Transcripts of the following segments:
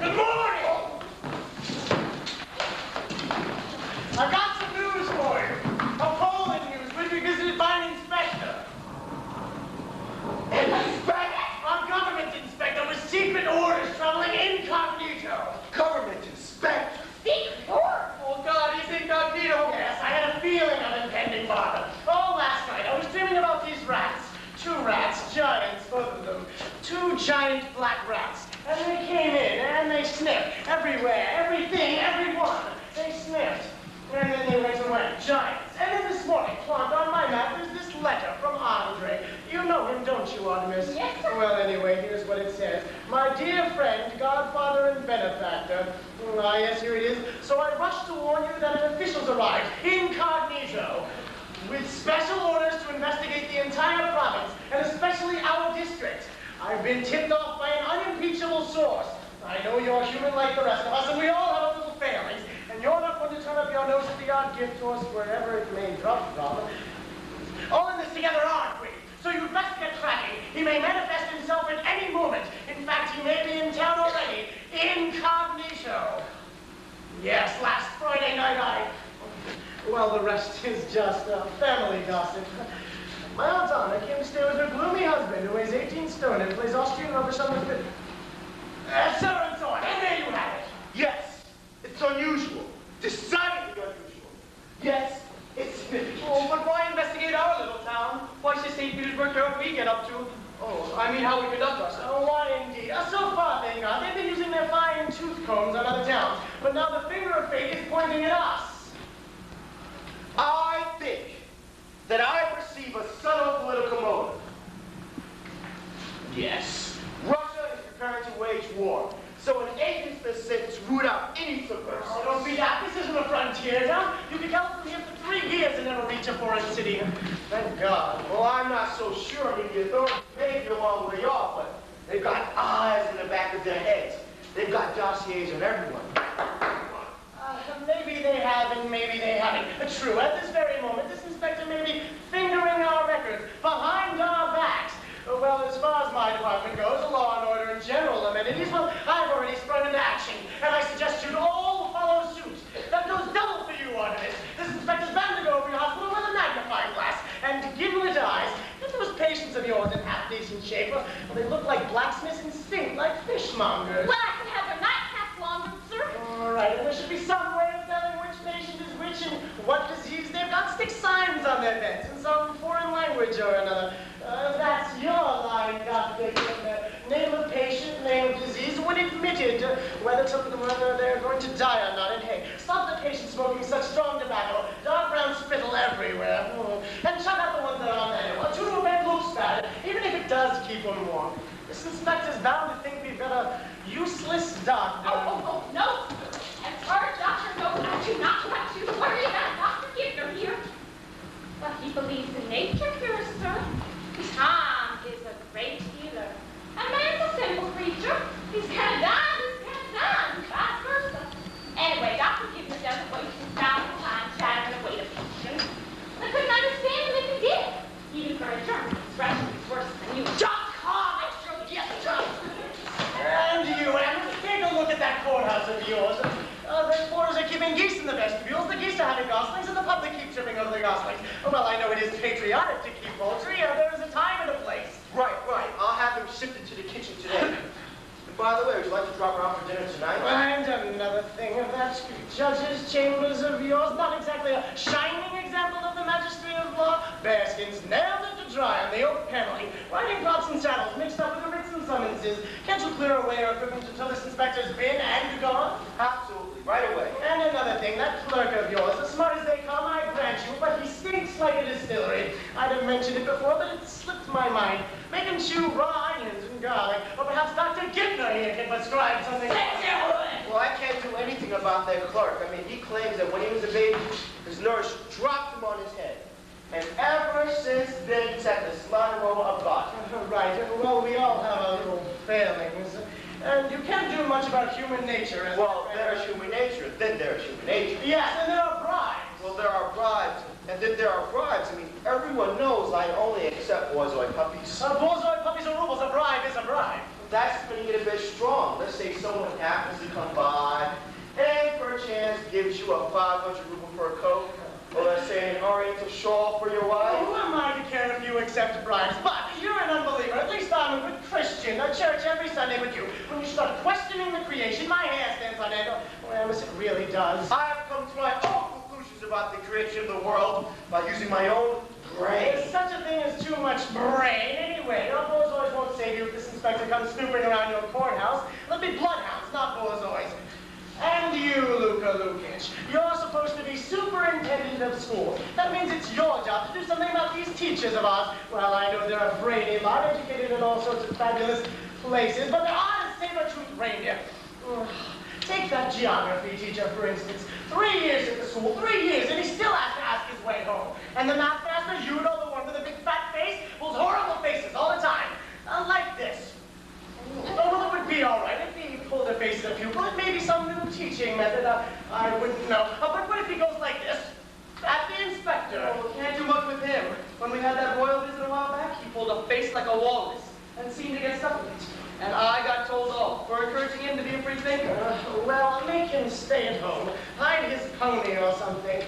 Good morning! I got some news for you. Appalling news. We'll be visited by an inspector. An inspector? A government inspector with secret orders traveling incognito. Government inspector? Secret orders? Oh, God, he's incognito. Yes, I had a feeling of impending bother. Oh, last night I was dreaming about these rats. 2 rats, giants, both of them. 2 giant black rats. And they came in, and they sniffed. Everywhere, everything, everyone. They sniffed. And then they went away. Giants. And then this morning, plonked on my map, there's this letter from Andre. You know him, don't you, Artemis? Yes, sir. Well, anyway, here's what it says. My dear friend, godfather and benefactor. Ah, yes, here it is. So I rush to warn you that an official's arrived, incognito, with special orders to investigate the entire province, and especially our district. I've been tipped off by an unimpeachable source. I know you're human like the rest of us, and we all have our little failings, and you're not going to turn up your nose at the odd gift horse wherever it may drop from. All in this together, aren't we? So you'd best get cracking. He may manifest himself at any moment. In fact, he may be in town already, incognito. Yes, last Friday night well, the rest is just family gossip. My Aunt Anna came to stay with her gloomy husband, who weighs 18 stone and plays Austrian rubbish on the fiddle. So and so on, and there you have it. Yes, it's unusual. Decidedly unusual. Yes, it's significant. Oh, but why investigate our little town? Why should St. Petersburg care what we get up to? Oh, I mean how we conduct ourselves. Oh, why indeed? So far, thank God, they've been using their fine tooth combs on other towns, but now the finger of fate is pointing at us. I think that I perceive a subtle political motive. Yes, Russia is preparing to wage war, so an agent's been sent to root out any subversives. Oh, don't be that. This isn't a frontier town. You can count from here for 3 years and never reach a foreign city. Thank God. Well, I'm not so sure. I mean, the authorities may be a long way off, but they've got eyes in the back of their heads. They've got dossiers on everyone. Maybe they have and maybe they haven't. True, at this very moment, this inspector may be fingering our records behind our backs. Well, as far as my department goes, law and order and general amenities, well, I've already sprung into action, and I suggest you all follow suit. That goes double for you, Artemis. This inspector's bound to go over your hospital with a magnifying glass and gimlet eyes. If those patients of yours in half-decent shape, well, they look like blacksmiths and stink like fishmongers. Well, I can have their nightcaps longer, sir. All right, and there should be some way of telling which patient is which and what disease they've got. Stick signs on their beds in some foreign language or another. That's your line, Dr. Name of patient, name of disease, when admitted, whether they're going to die or not. And hey, stop the patient smoking such strong tobacco, dark brown spittle everywhere. And shut out the ones that are on manual. A two-to bed looks bad, even if it does keep them warm. This inspector's bound to think we've got a useless doctor. Oh, no. As far as doctor goes, I do not want you to worry about Dr. Gibner here. But he believes in nature here, sir. Tom is a great healer. And man's a simple creature. He's kind of done, vice versa. Anyway, Dr. Gibner doesn't waste his valuable time chattering away to patients. I couldn't understand him if he did. Even for a German, his Russian is worse than you. Just calm it, you'll get the job. And you, Em, take a look at that courthouse of yours. The porters are keeping geese in the vestibules, the geese are having goslings, and the public keeps tripping over the goslings. Well, I know it is patriotic to keep poultry. There is a time and a place. Right. I'll have them shifted to the kitchen today. And by the way, would you like to drop her off for dinner tonight? And another thing of that judge's chambers of yours, not exactly a shining example of the majesty of law. Bearskins nailed it to dry on the oak paneling, riding props and saddles mixed up with the writs and summonses. Can't you clear away your equipment until this inspector's been and gone? Absolutely, right away. And another thing, that clerk of yours, as smart as they come, I grant you, but he stinks like a distillery. I'd have mentioned it before, but it slipped my mind. Make him chew raw onions and garlic, or perhaps Dr. Gibner here can prescribe something. Well, I can't do anything about that clerk. I mean, he claims that when he was a baby, his nurse dropped him on his head. And ever since then, he's had the slight aroma of God. Right. Well, we all have our little failings. And you can't do much about human nature. Well, there's human nature. Then there's human nature. Yes, and there are bribes. Well, there are bribes. And then there are bribes. I mean, everyone knows I only accept borzoi puppies. Borzoi puppies or rubles, a bribe is a bribe. that's when you get a bit strong. Let's say someone happens to come by and perchance gives you a 500 ruble for a coat, or let's say an oriental shawl for your wife. Who am I to care if you accept bribes? But you're an unbeliever. At least I'm a good Christian. I church every Sunday with you. When you start questioning the creation, my hair stands on end. Well, yes, it really does. I have come to my own conclusions about the creation of the world by using my own brain. There's such a thing as too much brain. Anyway, your bozois won't save you if this inspector comes snooping around your courthouse. They'll be bloodhounds, not bozois. And you, Luka Lukic, you're supposed to be superintendent of schools. That means it's your job to do something about these teachers of ours. Well, I know they're a brainy lot, educated in all sorts of fabulous places, but they're honest, saber-toothed reindeer. Take that geography teacher, for instance. 3 years at the school, 3 years, and he still has to ask his way home. And the math master, you know, the one with the big fat face, pulls horrible faces all the time. Like this. Oh, well, it would be all right if he pulled a face at a pupil. It may be some new teaching method. I wouldn't know. But what if he goes like this? At the inspector. Oh, we can't do much with him. When we had that royal visit a while back, he pulled a face like a walrus and seemed to get stuck with it. And I got told off for encouraging him to be a free thinker. Well, make him stay at home. Hide his pony or something.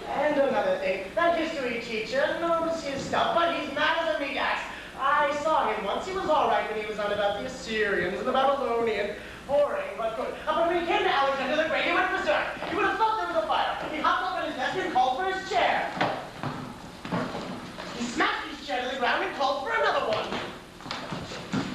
And another thing, that history teacher knows his stuff, but he's mad as a meat axe. I saw him once. He was all right when he was on about the Assyrians and the Babylonians. Boring, but good. But when he came to Alexander the Great, he went berserk. You would have thought there was a fire. He hopped up on his desk and called for his chair. He smashed his chair to the ground and called for another one.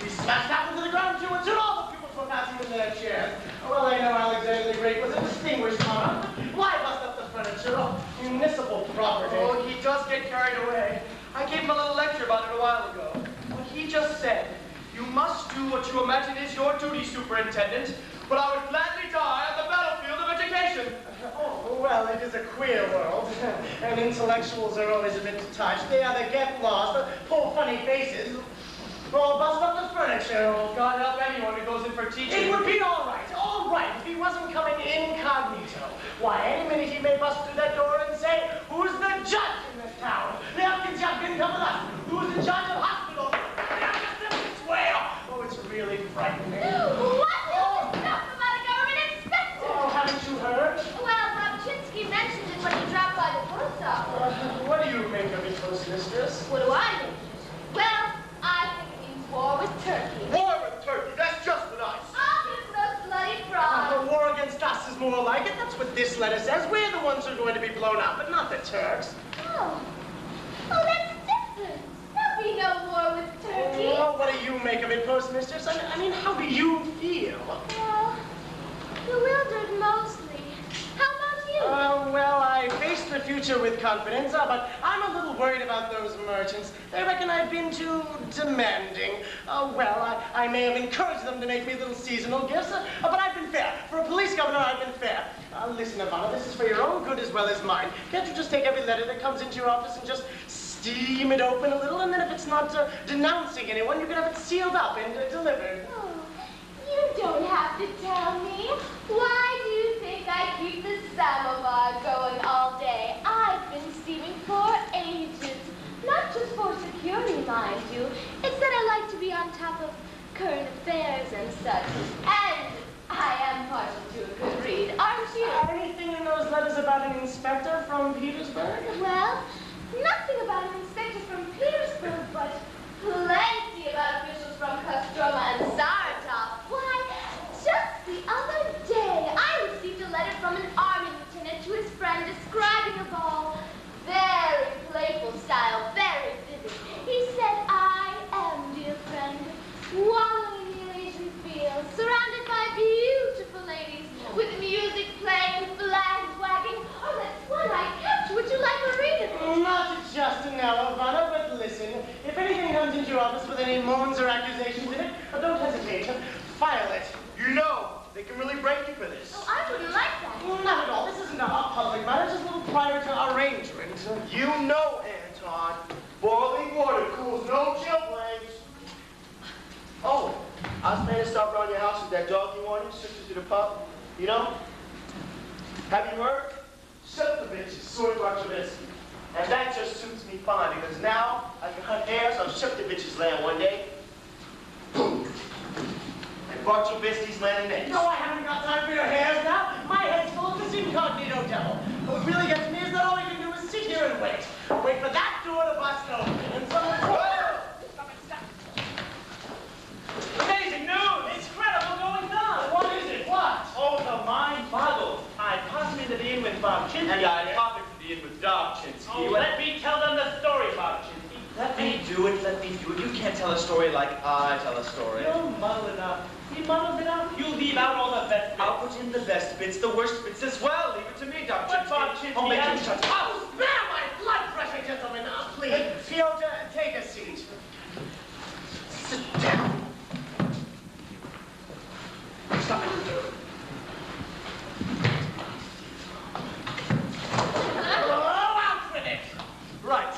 He smashed that one to the ground too, and soon all the pupils were passing in their chairs. Well, I know Alexander the Great was a distinguished monarch. Why bust up the furniture? Oh, municipal property. Oh, he does get carried away. I gave him a little lecture about it a while ago. When he just said, "You must do what you imagine is your duty, Superintendent, but I would gladly die on the battlefield of education." Oh, well, it is a queer world. And intellectuals are always a bit touched. They either get lost or pull funny faces, or bust up the furniture. Oh, God help anyone who goes in for teaching. It would be all right, if he wasn't coming incognito. Why, any minute he may bust through that door and say, "Who's the judge in this town? The Elkins didn't come with us. Who's in charge of hospitals? Oh, it's really frightening. What is this stuff about a government inspector? Oh, haven't you heard? Well, Robchinsky mentioned it when he dropped by the post office. What do you make of it, postmistress? What do I think? Well, I think it means war with Turkey. War with Turkey, that's just nice. I'll get those bloody frogs. The war against us is more like it. That's what this letter says. We're the ones who are going to be blown up, but not the Turks. Oh, that's different. There'll be no war with Turkey. Well, what do you make of it, postmistress? I mean, how do you feel? Well, bewildered mostly. How about you? Well, I face the future with confidence, but I'm a little worried about those merchants. They reckon I've been too demanding. Well, I may have encouraged them to make me little seasonal gifts, but I've been fair. For a police governor, I've been fair. Listen, Ivana, this is for your own good as well as mine. Can't you just take every letter that comes into your office and just steam it open a little, and then if it's not denouncing anyone, you can have it sealed up and delivered. Oh, you don't have to tell me. Why do you think I keep the samovar going all day? I've been steaming for ages. Not just for security, mind you. It's that I like to be on top of current affairs and such. And I am partial to a good read, aren't you? Anything in those letters about an inspector from Petersburg? Well, nothing about an inspector from Petersburg, but plenty about officials from Kostroma and Saratov. Why, just the other day, I received a letter from an army lieutenant to his friend describing a ball. Very playful style, very vivid. He said, "I am, dear friend, wallowing in the Elysian fields, surrounded by beautiful ladies, with music playing, flags wagging. Oh, that's one I kept. Would you like to read it?" Not just now, Ivana, but listen. If anything comes into your office with any moans or accusations in it, don't hesitate. File it. You know, they can really break you for this. Oh, I wouldn't like that. Not at all. This isn't a public matter, just a little prior to arrangement. You know, Anton, boiling water cools no chillblains. Oh, I was planning to stop around your house with that dog you wanted, sister to the pup. You know? Have you heard? Sheptovich is soy Barchavetsky. And that just suits me fine, because now I can hunt hares on Sheptovich's land one day. Boom. brought you Bisty's Lanny Mix. No, I haven't got time for your hairs now. My head's full of this incognito devil. What really gets me is that all you can do is sit here and wait. Wait for that door to bust open. And someone... Stop it, stop. Amazing news! Incredible going on! What is it? What? Oh, the mind boggles. I popped into the inn with Bob Chinsky. And I popped into the inn with Dob Chinsky. Oh, let me tell them the story, Bob Chinsky. Let me do it, let me do it. You can't tell a story like I tell a story. You'll muddle it up. You muddled it up. You leave out all the best bits. I'll put in the best bits, the worst bits as well. Leave it to me, Dob Chinsky. Bob Chinsky I'll make has- you shut Oh, spare my blood pressure, gentlemen. Please. Fyodor, take a seat. Sit down. Stop it. Oh, out with it. Right.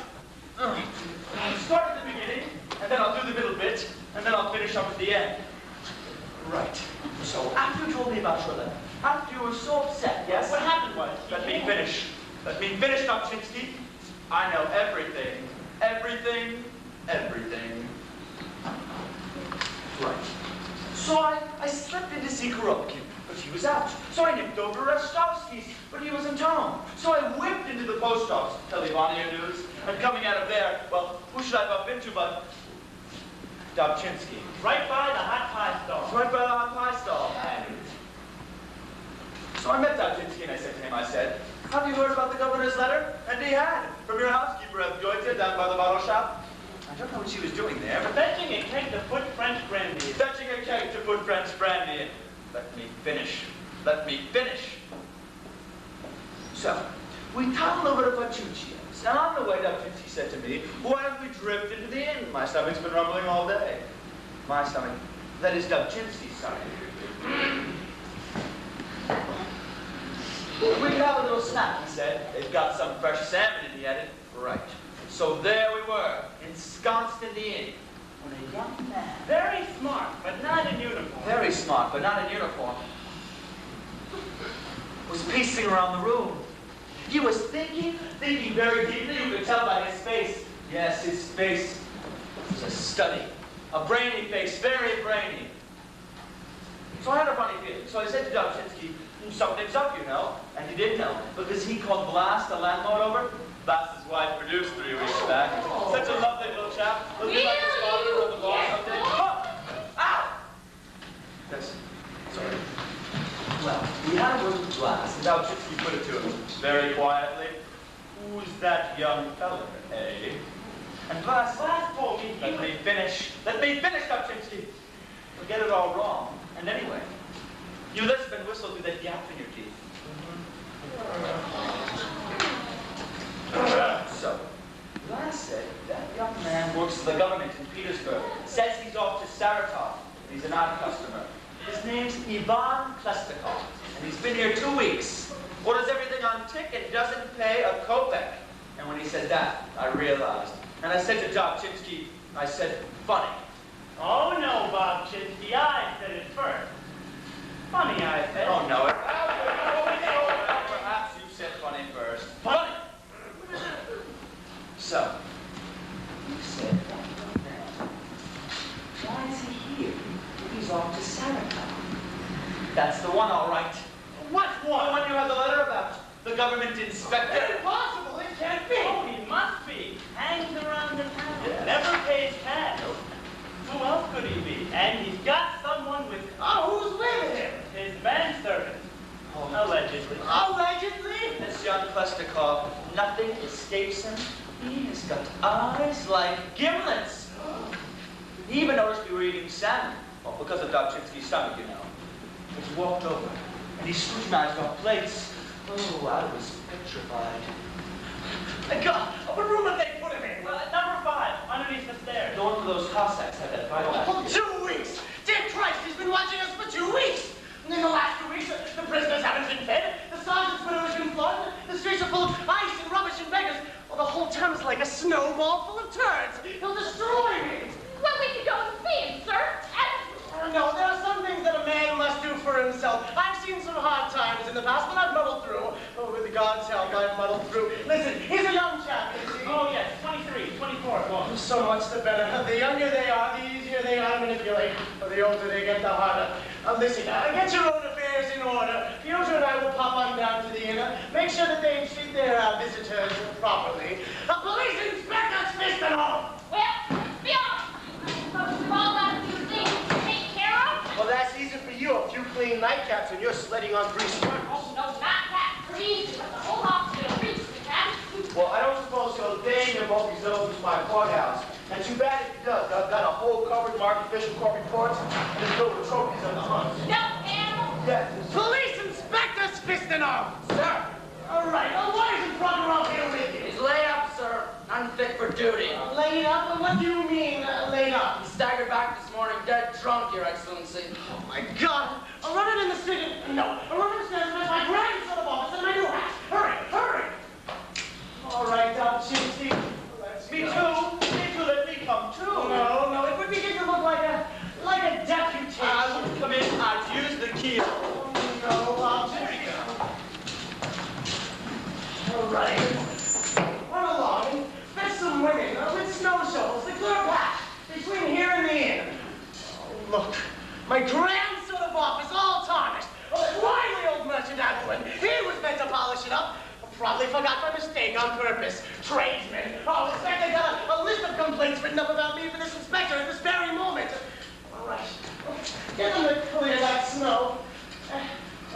I'll start at the beginning, and then I'll do the middle bit, and then I'll finish up at the end. Right. So after you told me about your letter, after you were so upset, yes? What happened was... Let me finish. Let me finish, Dob Chinsky. I know everything. Everything. Everything. Right. So I slipped into see Korobkin, but he was out. So I nipped over Rostovsky's, but he was in town. So I whipped into the post office to tell Ivania news. And coming out of there, well, who should I bump into but Dob Chinsky. Right by the hot pie stall. Right by the hot pie stall. So I met Dob Chinsky and I said to him, I said, have you heard about the governor's letter? And he had. From your housekeeper at Goethe down by the bottle shop. I don't know what she was doing there, but Fetching a keg to put French brandy in. fetching a keg to put French brandy in. Let me finish. Let me finish. So, we toddled over to Pachuchio's, and on the way, Dob Chinsky said to me, why don't we drift into the inn? My stomach's been rumbling all day. My stomach. That is Dob Chinsky's stomach. We could have a little snack, he said. They've got some fresh salmon, and he added. Right. So there we were, ensconced in the inn, when a young man, Very smart, but not in uniform. very smart, but not in uniform, was pacing around the room. He was thinking very deeply. You could tell by his face. Yes, his face was a study. A brainy face, very brainy. So I had a funny feeling. So I said to Dob Chinsky, something's up, you know. And he did know, because he called Blas, the landlord, over. Blas's wife produced 3 weeks back. Such a lovely little chap. Looking like his father on the ball someday. Oh! Ow! Yes. Sorry. Well, we had a word with Blas, and Dob Chinsky put it to him very quietly. Who's that young fellow, eh? And Blas told me, let me finish, Dob Chinsky. Forget it all wrong. And anyway, you lisp and whistle through that gap in your teeth. So, Blas said that young man works for the government in Petersburg. Says he's off to Saratov. He's an art customer. His name's Ivan Klestikov, and he's been here 2 weeks. Orders everything on ticket, doesn't pay a kopeck. And when he said that, I realized. And I said to Dob Chinsky, I said, funny. Oh no, Bob Chinsky, I said it first. Funny, I said. Oh, no. Perhaps you said funny first. Funny! So, you said that young man. Why is he here? He's off to Saratov. That's the one, all right. What The one? one you had the letter about. The government inspector. Impossible. It can't be. Oh, he must be. Hangs around the town. Yes. Never pays cash. Who else could he be? And he's got someone with him. Oh, who's with him? His manservant. Allegedly. Allegedly? This young Klestikov, nothing escapes him. He has got eyes like gimlets. He even noticed we were eating salmon. Well, because of Dob Chinsky's stomach, you know. But he walked over, and he scrutinized our plates. Oh, I was petrified. My God, what room have they put him in? Well, number 5, underneath the stairs. No one of those Cossacks had that vital For attitude. 2 weeks! Dear Christ, he's been watching us for 2 weeks! And in the last 2 weeks, the prisoners haven't been fed, the sergeant's widow has been flogged, the streets are full of ice and rubbish and beggars. Well, the whole town is like a snowball full of turds. He'll destroy me! Well, we could go and see him, sir. No, there are some things that a man must do for himself. I've seen some hard times in the past, but I've muddled through. Oh, with God's help, I've muddled through. Listen, he's a young chap, is he? Oh, yes, 23, 24 at most. So much the better. The younger they are, the easier easier they are to manipulate. The older they get, the harder. Listen, get your own affairs in order. Fyodor and I will pop on down to the inn. Make sure that they treat their visitors properly. Police Inspector Schiffmann! Well, be off. I suppose we've all got a few things to take care of. Well, that's easy for you. A few clean nightcaps and you're sledding on greasy Oh, runners. no, not that. Please, but the whole hospital reeks with that. Well, I don't suppose he'll deign to both these those to my courthouse. And too bad if he does. I've got a whole cupboard marked official court reports and it's filled with trophies of the hunt. No, animal. Yes. Police Inspector Schiffmann! Sir, All right, why isn't Fodor here with you? he's laid up, sir. Unfit for duty. Laid up? What do you mean, laid up? He staggered back this morning, dead drunk, Your Excellency. Oh my God! I'll run it in the street. No, I'll run upstairs with my grandson of office and my new hat. Hurry, hurry! All right, Chinsky. Me too, let me come too. No, it would begin to look like a deputation. I would come in, I'd use the key. Oh, no, Chinsky. All right. Run along and fetch some women with snow shovels to clear a path between here and the inn. Oh, look, my grandson of office all tarnished. Wily old merchant Adeline. He was meant to polish it up. Probably forgot by mistake on purpose. Tradesman. Oh, in fact, I got a list of complaints written up about me for this inspector at this very moment. All right. Get them to clear that snow.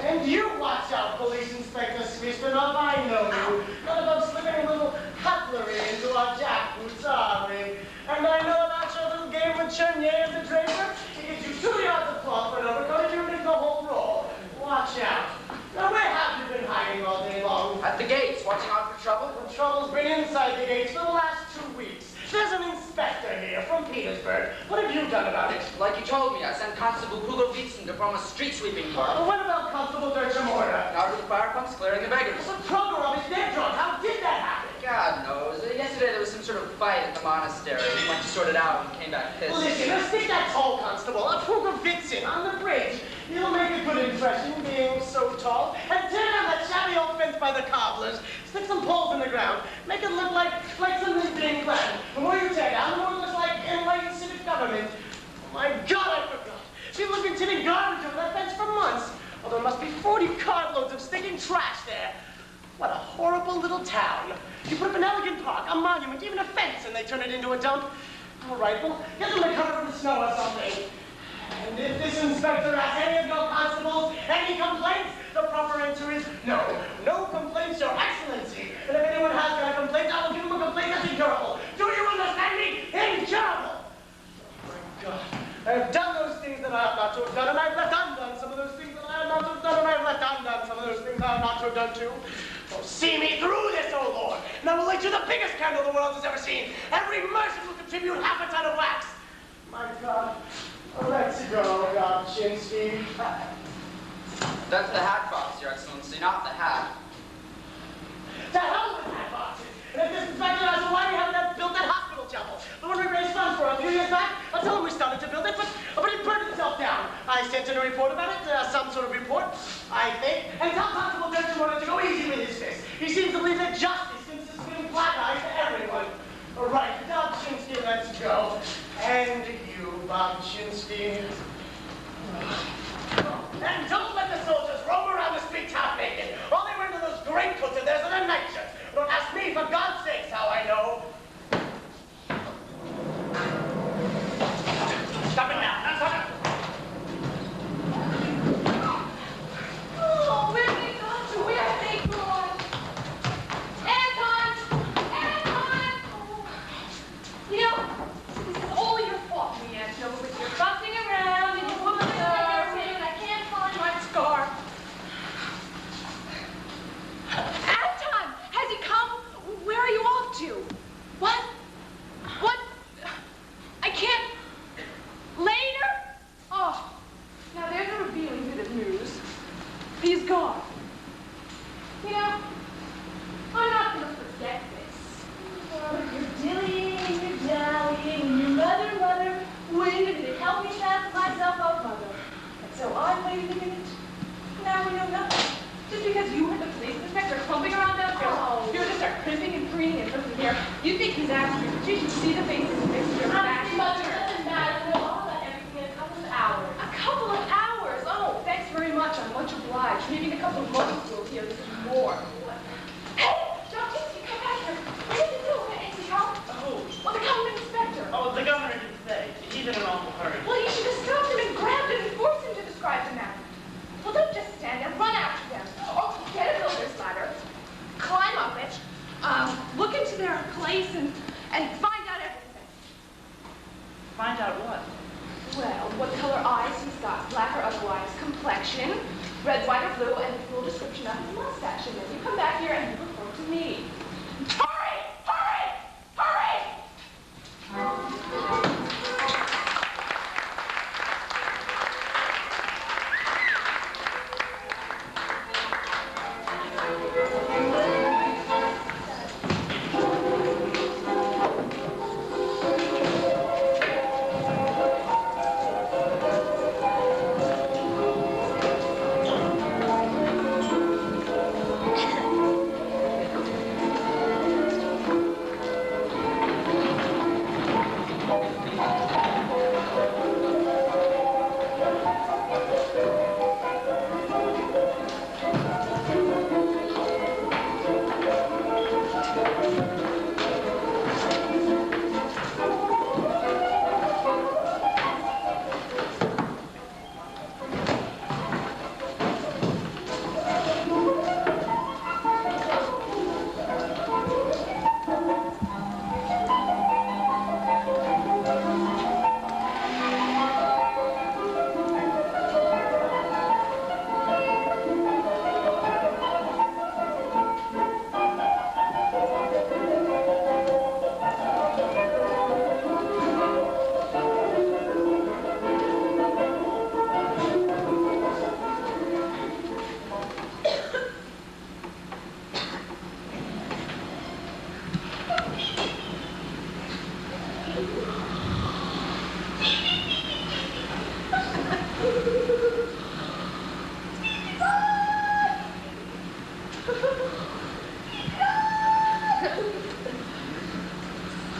And you watch out, Police Inspector Schiffmann. I know you. Not about slipping a little cutlery into our jackboots, sorry. And I know about your little game with Chernier and the draper. He gives you 2 yards of cloth for an overcoat and you make the whole roll. Watch out. Now, where have you been hiding all day long? At the gates, watching out for trouble. The trouble's been inside the gates for the last 2 weeks. There's an inspector here from Petersburg. What have you done about it? Like you told me, I sent Constable Kugovitzen to form a street sweeping party. What about Constable Dirchamorda? Out of the fire pumps, clearing the beggars. The Prokhorov is dead drunk. How did that happen? God knows. Yesterday there was some sort of fight at the monastery. We went to sort it out and came back pissed. Listen, now stick that tall constable, Kugovitzen, on the bridge. He'll make a good impression, being so tall. And tear down that shabby old fence by the cobblers. Stick some poles in the ground. Make it look like something's being planned. The more you tear down, the more it looks like enlightened civic government. Oh my God, I forgot. People have been tipping garbage over that fence for months. Oh, there must be 40 cartloads of stinking trash there. What a horrible little town. You put up an elegant park, a monument, even a fence, and they turn it into a dump. All right, well, get them to cover from the snow or something. And if this inspector asks any of your constables any complaints, the proper answer is no. No complaints, Your Excellency. And if anyone has got a complaint, I will give them a complaint that's incurable. Do you understand me? Incurable! Oh, my God. I have done those things that I ought not to have done, and I have left undone some of those things that I ought not to have done, and I have left undone some of those things I ought not to have done, too. Oh, see me through this, O Lord, and I will light you the biggest candle the world has ever seen. Every merchant will contribute half a ton of wax. My God. Let's go, Gobchinski. That's the hat box, Your Excellency, not the hat. To hell with hat boxes. And if this inspector asks why we haven't built that hospital chapel, the one we raised funds for a few years back, I'll tell him we started to build it, but it burned itself down. I sent in a report about it, some sort of report, I think, and tell Constable Dirchamorda to go easy with his fist. He seems to believe that justice consists of giving black eyes to everyone. All right, Gobchinski, let's go. And you, Gobchinski. And don't let the soldiers roam around the streets half naked. All they wear are those greatcoats of theirs and their nightshirts. Don't ask me, for God's sakes, how I know. Stop it now. Now stop it. Oh, where have they gone to? Where have they gone? Anton! Anton! Oh. You know, this is all your fault, me, Anton, with your fussing around and your woman and I can't find my scarf. Anton! Has he come? Where are you off to? What? What? I can't. Later? Oh, now there's a revealing bit of news. He's gone. You know, I'm not going to forget this. Oh, you're dillying and you're dallying and you're mother, waiting a minute. Help me pass myself up, mother. And so I waited a minute. Now we know nothing. Just because you and the police inspector are clumping around downstairs, you're just start crimping and preening and looking here. You think he's after you, but you should see the faces and faces of your back. Mother, doesn't matter. No, Gosh, maybe in a couple of months we'll hear this more. Hey, Doctor, you come back here. What did you do? Anything wrong? Oh. Well, the government inspector. Oh, the governor didn't say. He's in an awful hurry. Well, you should have stopped him and grabbed him and forced him to describe the map. Well, don't just stand there. Run after them. Or get a builder's ladder. Climb up it. Look into their place and find out everything. Find out what? Well, what color eyes he's got, black or otherwise, complexion, red, white, or blue, and a full description of his mustache. And then you come back here and you report to me. Hurry! Hurry! Hurry!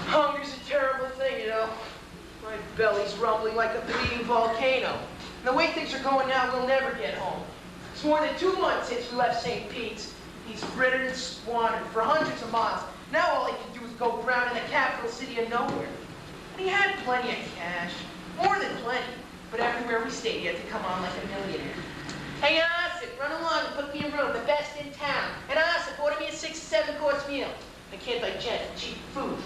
Hunger's a terrible thing, you know. My belly's rumbling like a bleeding volcano. And the way things are going now, we'll never get home. It's more than 2 months since we left St. Pete's. He's frittered and squandered for hundreds of miles. Now all he can do is go ground in the capital city of nowhere. And he had plenty of cash. More than plenty. But everywhere we stayed, he had to come on like a millionaire. Hey, Ossip, run along and book me a room, the best in town. And Ossip, order me a 6 or 7 course meal. I can't digest cheap food.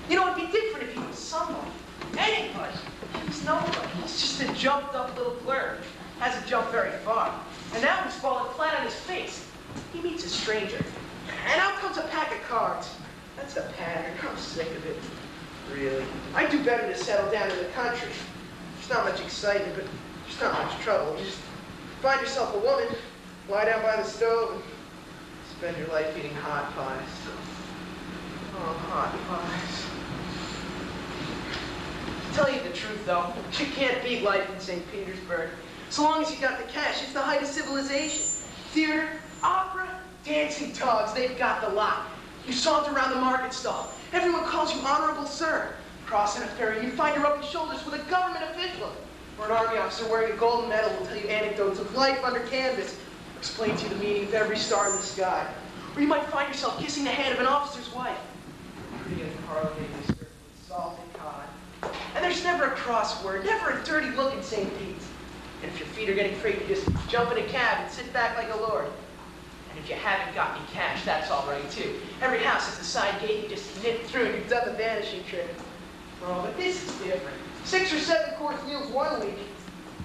You know, it'd be different if he was somebody. Anybody. He was nobody. He's just a jumped up little flirt. Hasn't jumped very far. And now he's falling flat on his face. He meets a stranger. And out comes a pack of cards. That's a pattern. I'm sick of it. Really. I do better to settle down in the country. There's not much excitement, but there's not much trouble. You just find yourself a woman, lie down by the stove, and spend your life eating hot pies. Oh, hot pies. To tell you the truth, though, you can't beat life in St. Petersburg. So long as you got the cash, it's the height of civilization. Theater, opera, dancing dogs, they've got the lot. You saunter around the market stall. Everyone calls you honorable sir. Crossing a ferry, you find you're rubbing shoulders with a government official. Or an army officer wearing a golden medal will tell you anecdotes of life under canvas, explain to you the meaning of every star in the sky. Or you might find yourself kissing the hand of an officer's wife. Pretty and parliamentary served with salt and cod. And there's never a crossword, never a dirty look in St. Pete's. And if your feet are getting free, you just jump in a cab and sit back like a lord. And if you haven't got any cash, that's all right too. Every house has a side gate, you just nip through and you've done the vanishing trick. Oh, but this is different. 6 or 7 course meals 1 week,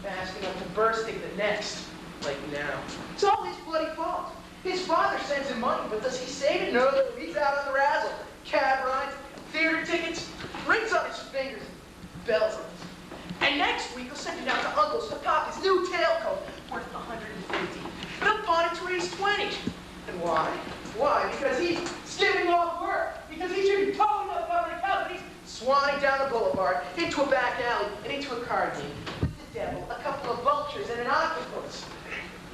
fasting up to bursting the next, like now. It's all his bloody fault. His father sends him money, but does he save it? No, he's out on the razzle. Cab rides, theater tickets, rings on his fingers, bells on his. And next week, he'll send you down to Uncle's to pop his new tailcoat, worth $150. He'll pawn it to raise 20. And why? Why? Because he's skimming off work. Because he's your towing up government companies, swanning down the boulevard, into a back alley, and into a card game. With the devil, a couple of vultures, and an octopus.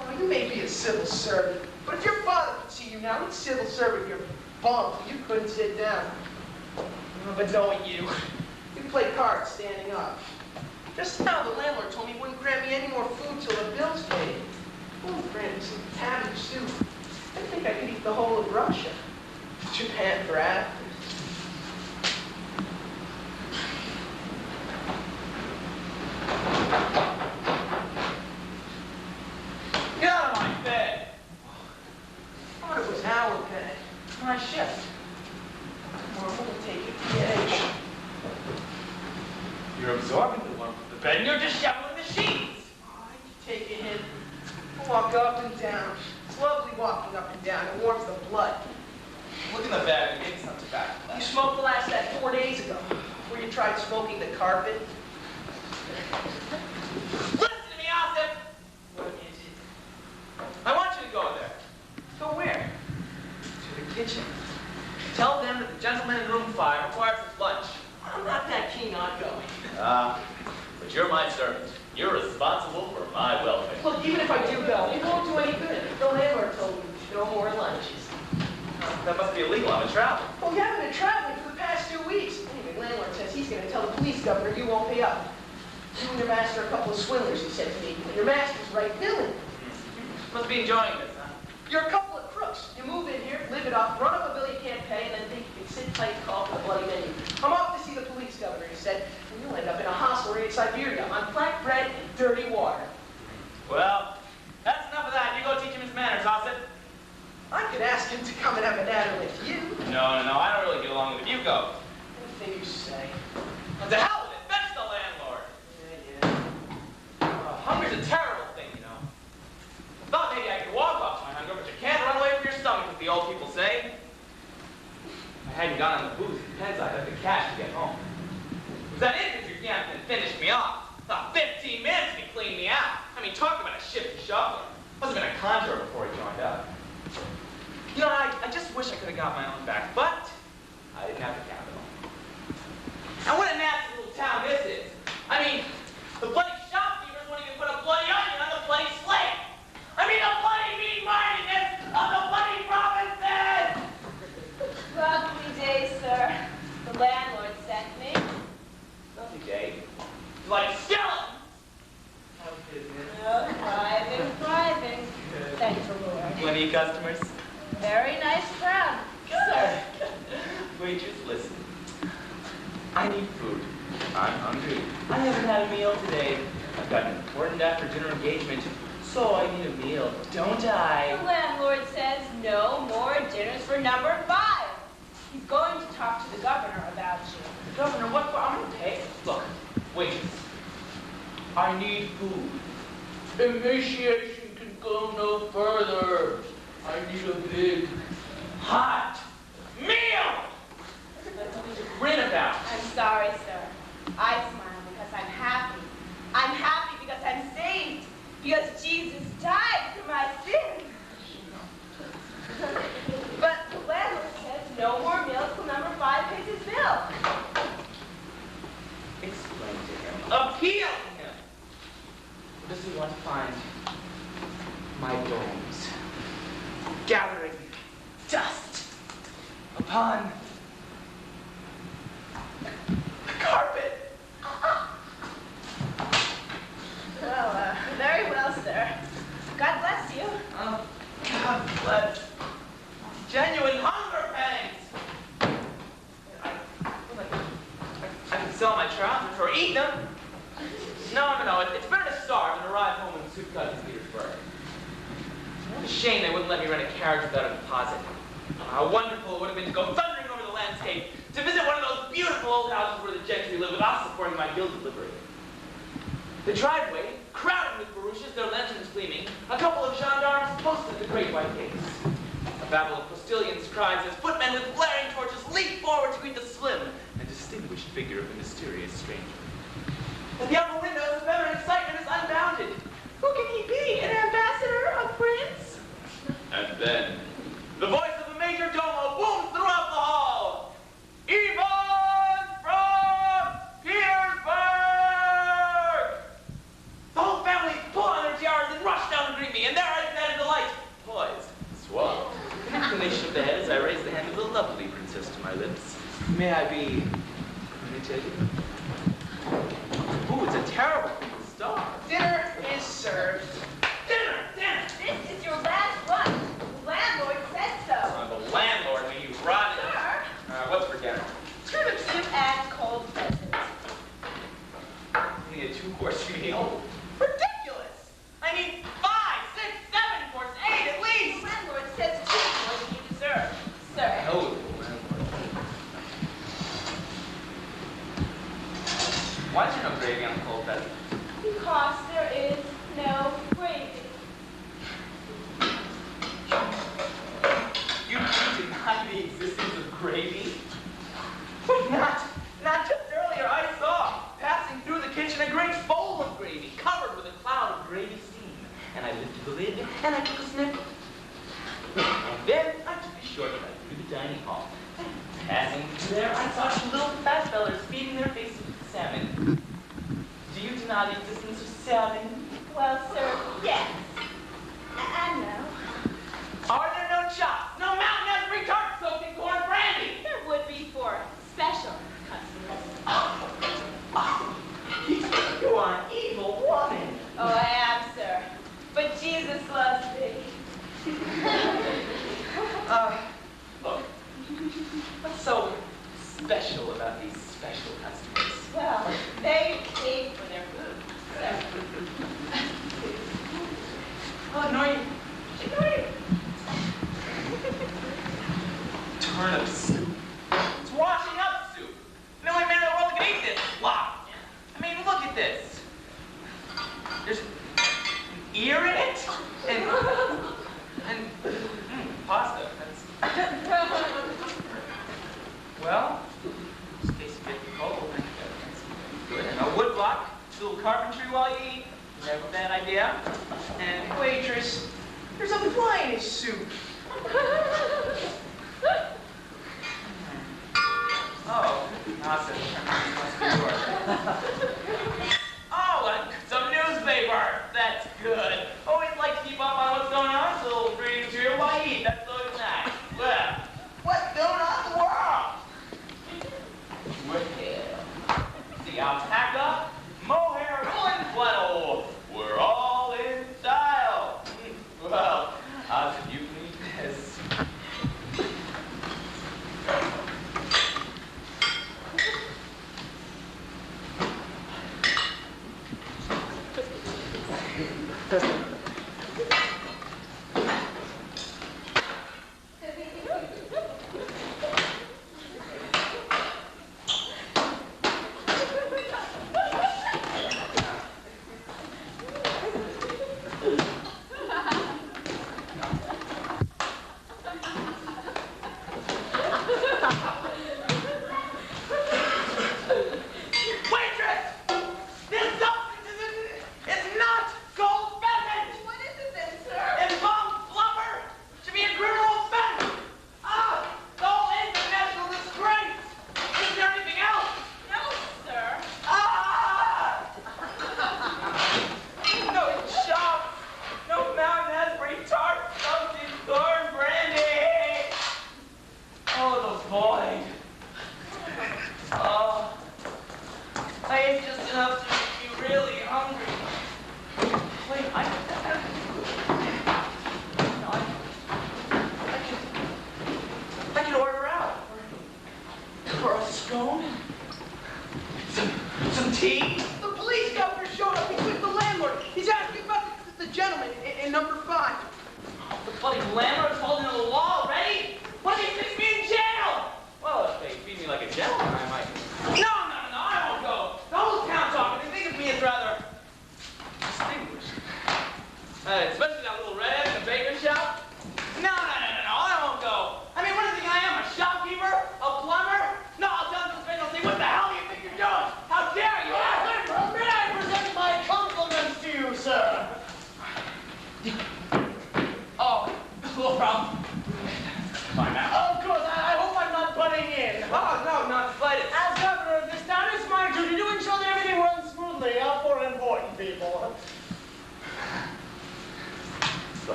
Oh, you may be a civil servant, but if your father could see you now, he'd civil serve your bum. You couldn't sit down. Oh, but knowing you play cards standing up. Just now, the landlord told me he wouldn't grant me any more food till the bill's paid. Oh, friends, cabbage soup. I think I could eat the whole of Russia. Japan for apples. Get out of my bed! I thought it was our bed. My shift. Well, I'm gonna take it to the edge. You're absorbing the warmth of the bed and you're just shoveling the sheets! Oh, I can take a hint. I walk up and down. It's lovely walking up and down. It warms the blood. Look in the bag and give me some tobacco. You smoked the last that 4 days ago, before you tried smoking the carpet. Listen to me, Osip! What is it? I want you to go there. Go where? To the kitchen. Tell them that the gentleman in room 5 requires his lunch. I'm not that keen on going. But you're my servant. You're responsible for my welfare. Look, even if I do go, it won't do any good. The landlord told me no more lunches. That must be illegal. I'm a traveler. Well, you haven't been traveling for the past 2 weeks. Anyway, the landlord says he's going to tell the police governor you won't pay up. You and your master are a couple of swindlers, he said to me. And your master's right billing. Must be enjoying this, huh? You're a couple of crooks. You move in here, live it off, run up a bill you can't pay, and then think you can sit tight and call for the bloody menu. I'm off to see the police governor, he said, and you'll end up in a hospital in Siberia on black bread and dirty water. Well, that's enough of that. You go teach him his manners, Osip. I could ask him to come and have a natter with you. No, I don't really get along with it. You go. Anything you say. What the hell with it? Fetch the landlord. Yeah. Hunger's a terrible thing, you know. I thought maybe I could walk off my hunger, but you can't run away from your stomach, as the old people say. If I hadn't gone on the booze at Penn's, I'd have the cash to get home. Was that it? Because your Yankton finished me off. About 15 minutes and he cleaned me out. I mean, talk about a shifty shuffler. Must have been a conjurer before he joined up. You know, I just wish I could have got my own back, but I didn't have the capital. And what a nasty little town this is. I mean, the bloody shopkeepers won't even put a bloody onion on the bloody slate. I mean, the bloody mean-mindedness of the bloody provinces! Lovely day, sir. The landlord sent me. Lovely day. Like skeletons! How's business? Oh, thriving. Good. Thank the Lord. Plenty of customers? Very nice crowd. Good. Waitress, listen. I need food. I'm hungry. I haven't had a meal today. I've got an important after-dinner engagement, so I need a meal, don't The I? landlord says no more dinners for number 5. He's going to talk to the governor about you. Governor, what for? I'm gonna pay. Look, waitress. I need food. Emaciation can go no further. I need a big, hot meal! That's something to grin about. I'm sorry, sir. I smile because I'm happy. I'm happy because I'm saved. Because Jesus died for my sins. But the landlord says no more meals till number 5 pays his bill. Explain to him. Appeal to him. Does he want to find my bones gathering dust upon the carpet? Well, very well, sir. God bless you. Oh, God bless. Genuine hunger pangs. I can sell my trousers or eat them. No. It's better to starve than arrive home in soup cut in Petersburg. What a shame they wouldn't let me rent a carriage without a deposit. How wonderful it would have been to go thundering over the landscape, to visit one of those beautiful old houses where the gentry live without supporting my gilded livery. The driveway, crowded with barouches, their lanterns gleaming, a couple of gendarmes posted at the great white gates. A babble of postilions cries as footmen with flaring torches leap forward to greet the slim and distinguished figure of the mysterious stranger. At the upper windows, the veteran excitement is unbounded. Who can he be? An ambassador? A prince? And then, the voice of the major domo booms throughout the hall. Ivan from Petersburg! The whole family pull on their tiaras and rush down to greet me, and there I stand in delight, poised, suave. An inclination of the head as I raise the hand of the lovely princess to my lips. May I be permitted? Ooh, it's a terrible thing to starve. Dinner is served. Dinner! the existence of gravy? But not just earlier I saw, passing through the kitchen, a great bowl of gravy, covered with a cloud of gravy steam. And I lifted the lid, and I took a sniff. And then I took a shortcut through the dining hall. Passing through there, I saw two little fat fellers feeding their faces with salmon. Do you deny the existence of salmon? Well, sir, yes. I know. Are there no chops? No mountain every tart soaked in corn brandy? There would be for special customers. You are an evil woman. Oh, I am, sir. But Jesus loves me. Look, what's so special about these special customers? Well, they pay for their food, sir. Oh, no, you. Turnip soup. It's washing up soup. The only man in the world that can eat this slop. I mean, look at this. There's an ear in it, and pasta. Well, in case you get cold, that's good. And a wood block, a little carpentry while you eat. Never a bad idea. And Waitress, there's a fly in his soup. oh, awesome. Must be yours. Oh, and some newspaper. That's good. Always like to keep up on what's going on. It's a little reading material while you eat. That's always nice. Well, what's going on in the world? Well, see alpaca, mohair, and flannel. We're all in style. Well, how did you need this?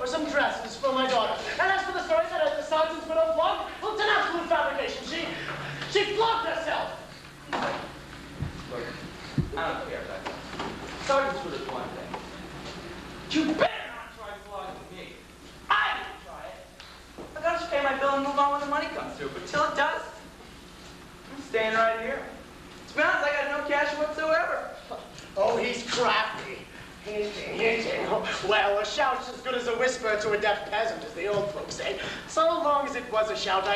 or some dresses for my daughter. And as for the story that the sergeant's widow flogged, well, it's an absolute fabrication. She flogged herself. Look, I don't care about that. Sergeant's widow is one thing. You better not try flogging me. I didn't try it. I gotta just pay my bill and move on when the money comes through. But till it does, I'm staying right here. To be honest, I got no cash whatsoever. Oh, he's crafty. Hinting. Well, a shout's as good as a whisper to a deaf peasant, as the old folks say. So long as it was a shout,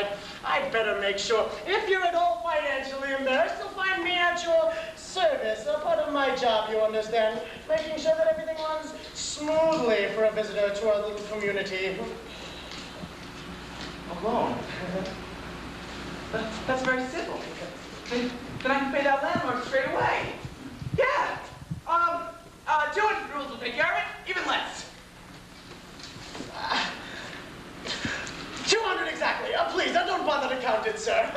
I'd better make sure. If you're at all financially embarrassed, you'll find me at your service. A part of my job, you understand. Making sure that everything runs smoothly for a visitor to our little community. Alone? That's very simple. Then I can pay that landlord straight away. Yeah. 200 rubles will take care of it, even less. 200 exactly. Please, don't bother to count it, sir.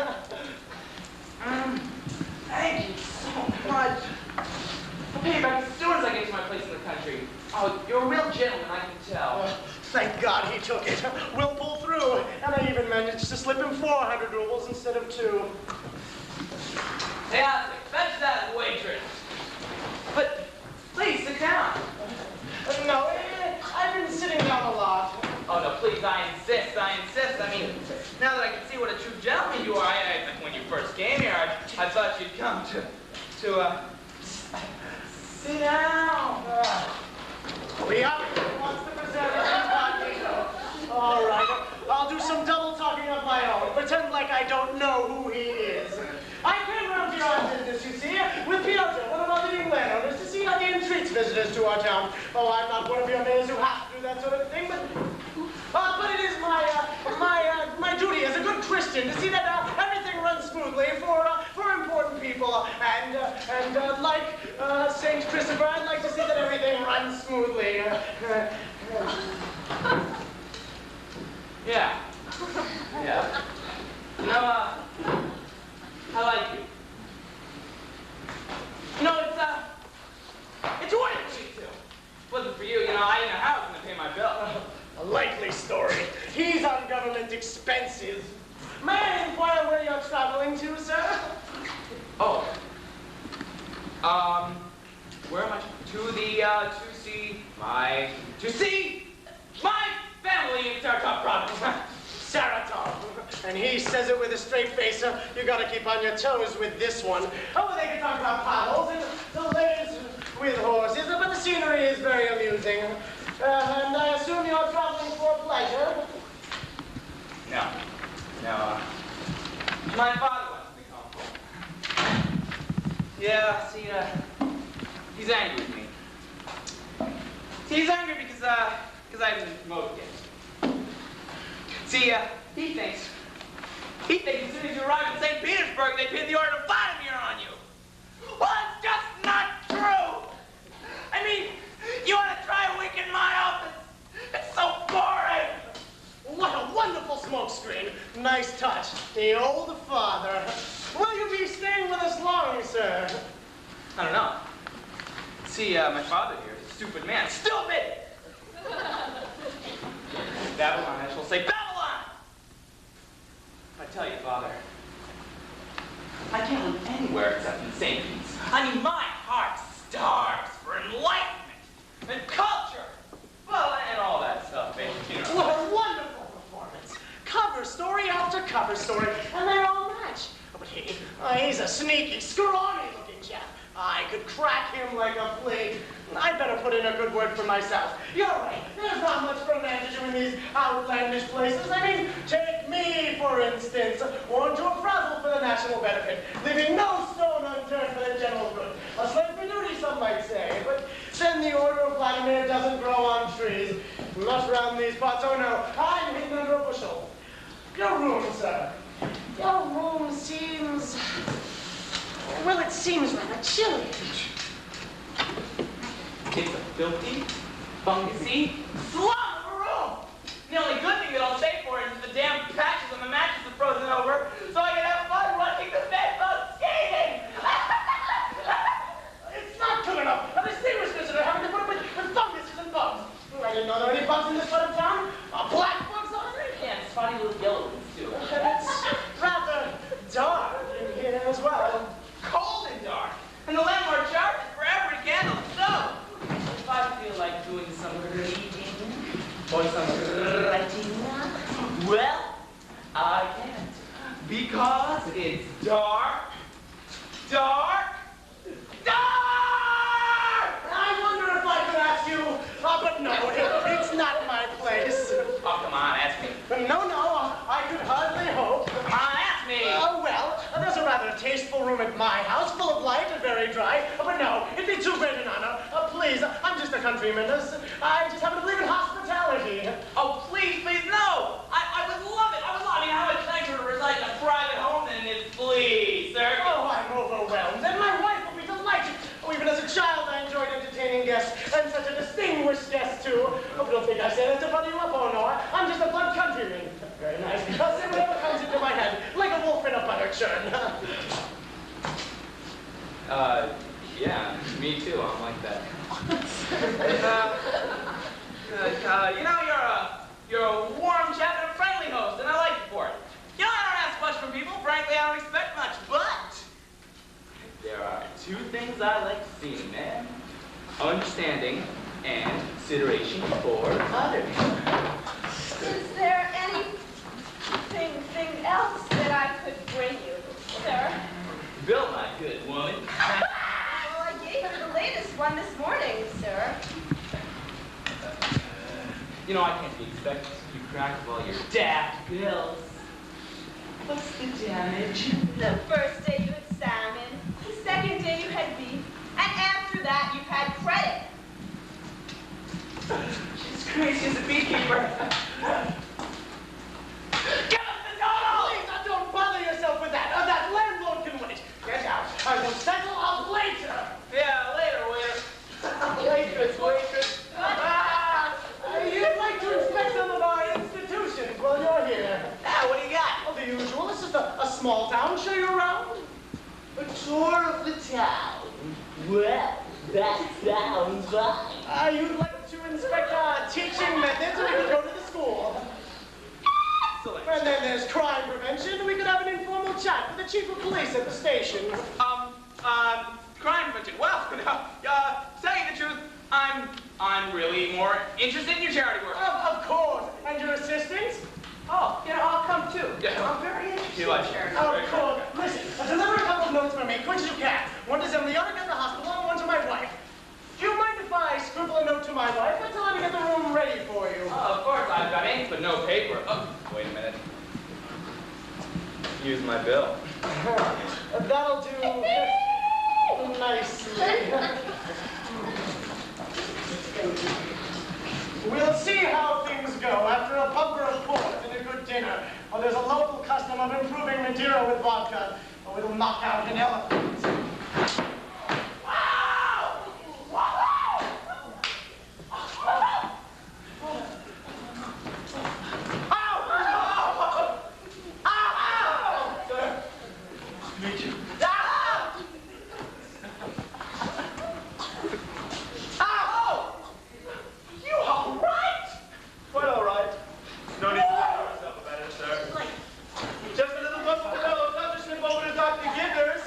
Thank you so much. I'll pay you back as soon as I get to my place in the country. Oh, you're a real gentleman, I can tell. Thank God he took it. We'll pull through. And I even managed to slip him 400 rubles instead of 2. Hey, Isaac, fetch that waitress. But please, sit down. No, I've been sitting down a lot. Oh, no, please, I insist. I mean, now that I can see what a true gentleman you are, when you first came here, I thought you'd come to sit down. We wants to present us incognito. All right, I'll do some double talking of my own. Pretend like I don't know who he is. I came around here on business, you see, with Piotr, one of our leading landowners, to see how he entreats visitors to our town. Oh, I'm not one of your mayors who have to do that sort of thing, but it is my duty as a good Christian to see that everything runs smoothly for important people. And like Saint Christopher, I'd like to see that everything runs smoothly. Yeah. You know, I like you. No, it's wonderful too. If it wasn't for you, I didn't know how I was going to pay my bill. A likely story. He's on government expenses. May I inquire where you're traveling to, sir? Oh. Where am I to see my family in Saratov province. Saratov. And he says it with a straight face. You gotta keep on your toes with this one. Oh, they can talk about potholes and delays with horses, but the scenery is very amusing. And I assume you're traveling for pleasure? No. My father wants me home. Yeah, see, he's angry with me. See, he's angry because I haven't promoted yet. See, he thinks as soon as you arrive in St. Petersburg, they pin the order to Vladimir on you. Well, it's just not true. I mean, you want to try a week in my office? It's so boring. What a wonderful smokescreen. Nice touch. The old father. Will you be staying with us long, sir? I don't know. See, my father here is a stupid man. Stupid! Babylon, I shall say Babylon! I tell you, Father, I can't live anywhere except in St. Pete's. I mean, my heart starves for enlightenment and culture. Well, and all that stuff, basically. What a wonderful performance. Cover story after cover story, and they all match. But he's a sneaky, scrawny-looking chap. I could crack him like a flea. I'd better put in a good word for myself. You're right. There's not much for a man to do in these outlandish places. I mean, take me, for instance. Born to a frazzle for the national benefit, leaving no stone unturned for the general good. A slave for duty, some might say. But then the order of Vladimir doesn't grow on trees. Not around these parts. Oh, no. I'm hidden under a bushel. Your room, sir. Your room seems... Well, it seems rather chilly. It's a filthy, fungusy slum of a room. The only good thing that I'll stay for is the damn patches on the mattress are frozen over, so I can have fun watching the bedbugs skating. It's not good enough. A distinguished visitor having to put up with funguses and bugs. I didn't know there were any bugs in this part of town. spotty little yellow ones, too. It's rather dark in here as well. Cold and dark. And the landlord charges for every candle. So, if I feel like doing some reading or some writing, well, I can't. Because it's dark, dark, dark! I wonder if I could ask you, but no, it's not my place. Oh, come on, ask me. No, I could hardly hope. Come on, ask me. Well, there's a rather tasteful room at my house, full of light and very dry. But no, it'd be too great an honor. Please, I'm just a countryman. I just happen to believe in hospitality. Oh, please, no! I would love it. I mean, how much nicer to reside in a private home than in this flea circus. Oh, I'm overwhelmed, and my wife will be delighted. Oh, even as a child, I enjoyed entertaining guests, and such a distinguished guest, too. Oh, don't think I say that to butter you up, oh no, I'm just a blunt countryman. Very nice. I'll say whatever comes into my head, like a wolf in a butter churn. Yeah, me too, I'm like that. You know, you're a warm chap and a friendly host, and I like you for it. You know, I don't ask much from people, frankly, I don't expect much, but there are two things I like seeing, man. Understanding and consideration for others. Is there anything else that I could bring you, sir? Bill, my good woman. Well, I gave her the latest one this morning, sir. You know, I can't be expected to keep track of all your daft bills. What's the damage? The first day you had salmon, the second day you had beef, and after that you had credit. She's crazy as a beekeeper. Give us the total! Please, don't bother yourself with that. That landlord can wait. Get out. I will settle up later. Yeah, later, waiter. Waitress. You'd like to inspect some of our institutions while you're here. What do you got? Well, the usual. This is a small town. Show you around. A tour of the town. Well, that sounds fine. You'd like to inspect our teaching methods, or we could go to the school. Excellent. And then there's crime prevention. We could have an informal chat with the chief of police at the station. Crime prevention. Well, saying the truth, I'm really more interested in your charity work. Of course. And your assistants? Oh, you know, I'll come too. Yeah. I'm very interested You like in Sharon. Of course. Listen, deliver a couple of notes for me, quick as you can. One to Emily, the other at the hospital, and one to my wife. Do you mind if I scribble a note to my wife? I tell her to get the room ready for you. Oh, of course, I've got ink, but no paper. Oh, wait a minute. Use my bill. That'll do nicely. We'll see how things go after a pub roast pork and a good dinner. Oh, there's a local custom of improving Madeira with vodka. Oh, it'll knock out an elephant. Wow! Wow! Sir, nice to meet you. Quite all right. No need to worry yourself about it, sir. Just a little bump of the nose. I'll just slip over to Dr. Givers.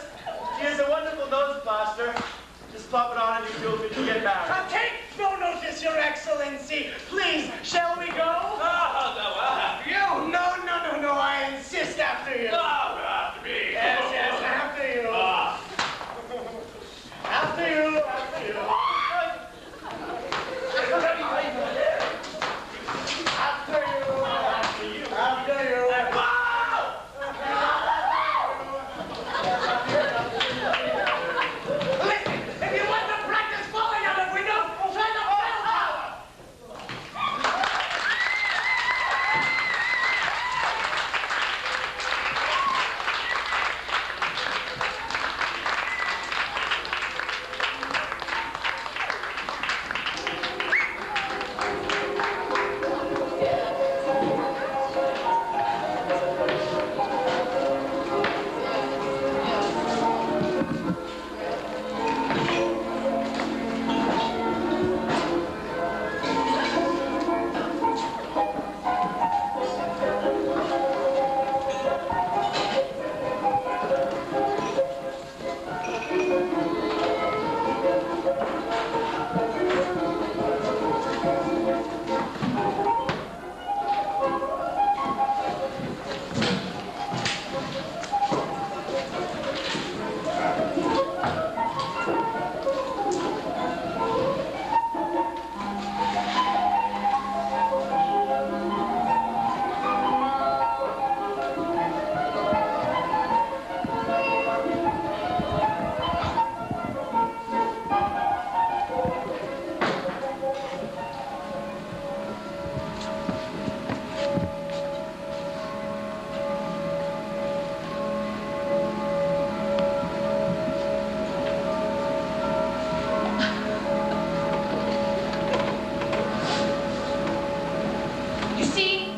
You see,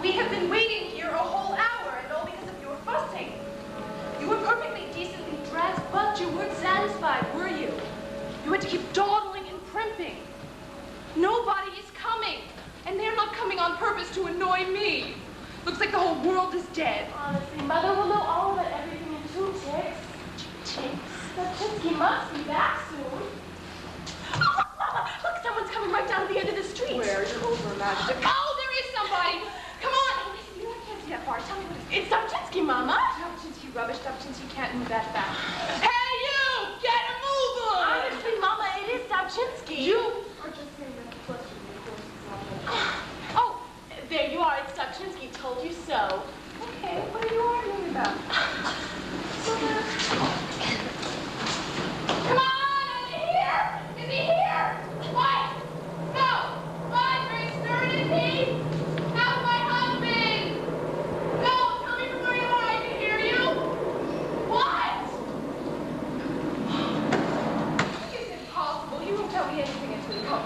we have been waiting here a whole hour, and all because of your fussing. You were perfectly decently dressed, but you weren't satisfied, were you? You had to keep dawdling and primping. Nobody is coming, and they're not coming on purpose to annoy me. Looks like the whole world is dead. Honestly, Mother will know all about everything in 2 ticks. Ticks? Stupchinsky must be back soon. Look, someone's coming right down to the end of the street. Where? You're over-imagining. Oh, there is somebody. Come on. Oh, listen, you can't see that far. Tell me what it is. It's Stupchinsky, Mama. Stupchinsky rubbish. Stupchinsky can't move that fast. Hey, you! Get a move on! Honestly, Mama, it is Stupchinsky. You... Or just saying that the question, of course, is not. Oh, there you are. It's Stupchinsky. Told you so. Okay, what are you arguing about? Come on, is he here? Is he here? What? No! What? Very stern, is he? How's my husband? No, tell me from where you are, I can hear you. What? It's impossible. You won't tell me anything until you come.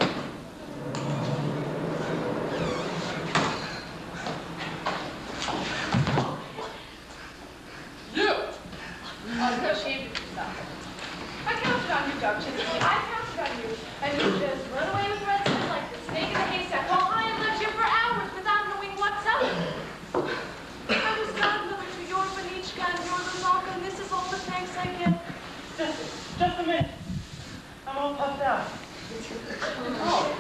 You! I'm ashamed of yourself. I counted on you, Stupchinsky. I counted on you. And you just run away with Rubenstein like the snake in the haystack while I have left here for hours without knowing what's up. I was godmother to your Benichka and your Lamazor, and this is all the thanks I get. Just a minute. I'm all puffed out. Oh,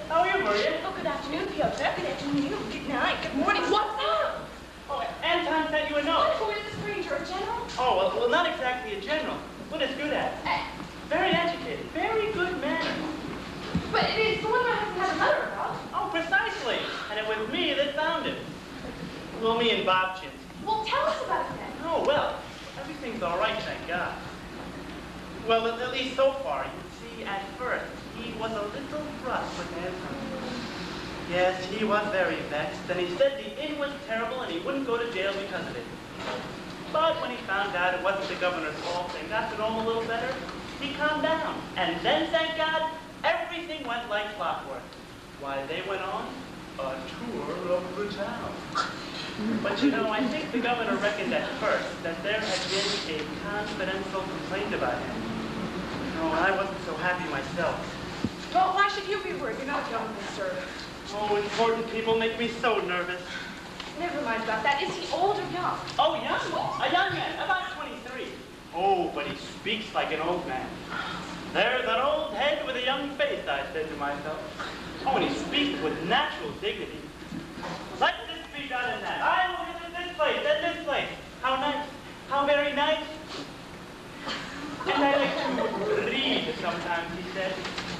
how are you, Maria? Oh, good afternoon, Piotr. Good afternoon. Good night. Good morning. What's up? Oh, Anton sent you a note. Who is this stranger, a general? Oh, well, not exactly a general. What is good at? Very educated. Very good manner. But it is the one I haven't had a letter about. Oh, precisely. And it was me that found it. Well, me and Bobchins. Well, tell us about it then. Oh, well, everything's all right, thank God. Well, at least so far. You see, at first, he was a little rough with Anton. Yes, he was very vexed, and he said the inn was terrible and he wouldn't go to jail because of it. But when he found out it wasn't the governor's fault and got to know him a little better, he calmed down. And then, thank God, everything went like clockwork. Why, they went on a tour of the town. But you know, I think the governor reckoned at first that there had been a confidential complaint about him. No, I wasn't so happy myself. Well, why should you be worried? You're not a government servant. Oh, important people make me so nervous. Never mind about that. Is he old or young? Oh, young? A young man, about 23. Oh, but he speaks like an old man. There's an old head with a young face, I said to myself. Oh, and he speaks with natural dignity. Let this be done and that. I will visit this place and this place. How nice. How very nice. And I like to read sometimes, he said,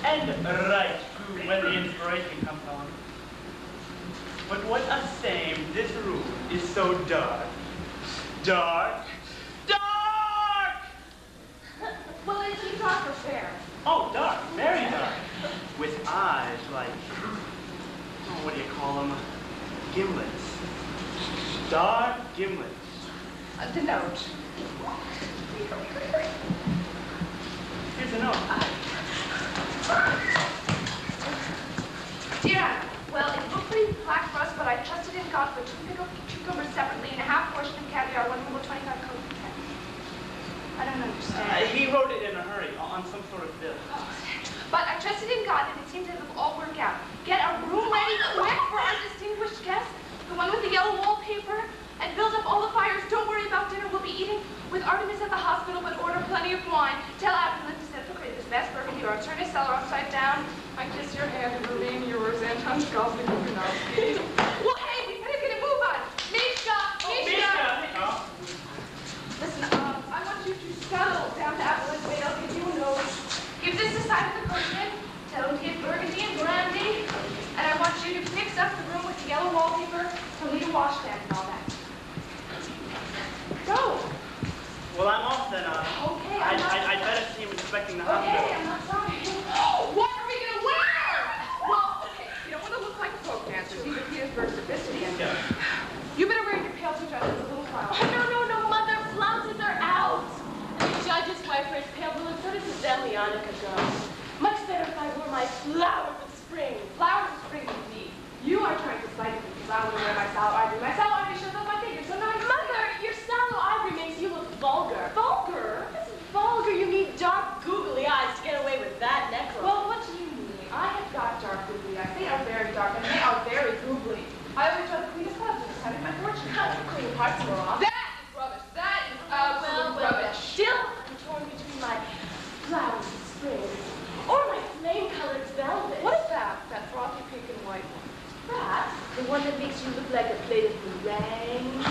and write too when the inspiration comes on. But what a shame this room is so dark. Dark. Dark! Well, is he dark or fair? Oh, dark. Very dark. With eyes like, oh, what do you call them? Gimlets. Dark gimlets. The note. Here's a note. Dear Anna, well, it looked pretty black for us, but I trusted in God for 2 pickled cucumbers separately and a half portion of caviar, 1 rule 25 code for 10. I don't understand. He wrote it in a hurry on some sort of bill. Oh. But I trusted in God and it seemed to all work out. Get a room ready quick for our distinguished guest, the one with the yellow wallpaper, and build up all the fires. Don't worry about dinner. We'll be eating with Artemis at the hospital, but order plenty of wine. Tell Abington to set for this best burgundy or turn his cellar upside down. I kiss your hand and remain yours, Anton Scala. Well, hey, we better get a move on. Mishka! Mishka! Listen, I want you to scuttle down to Abington's way. I'll give you a note. Give this the side of the cushion. Tell him to get burgundy and brandy. And I want you to fix up the room with the yellow wallpaper, he'll need a washstand and all that. Go. Well, I'm off then. Okay, I'd better see him inspecting the hospital. Okay, I'm not sorry. What are we gonna wear? Well, okay, you don't want to look like a folk dancer. These are Petersburg publicity and you better wear your pale two dresses a little while. Oh, no, Mother. Flounces are out. And the judge's wife wears pale blue, and so does Miss Elianica go. Much better if I wore my flowers of spring. Flowers of spring indeed. You are trying to excited because I want to wear my sallow ivory. My sallow ivory shows off my figure, so now Mother, your sallow ivory makes you look vulgar. Vulgar? This is vulgar. You need dark, googly eyes to get away with that necklace. Well, what do you mean? I have got dark, googly eyes. They are very dark, and they are very googly. I always try the cleanest clothes to having my fortune. Not the clean parts more off. That is rubbish. That is absolute rubbish. Still, I'm torn between my flowers of spring or my flame-colored velvet. What is that? That frothy pink and white one? That? The one that makes you look like a plate of meringue?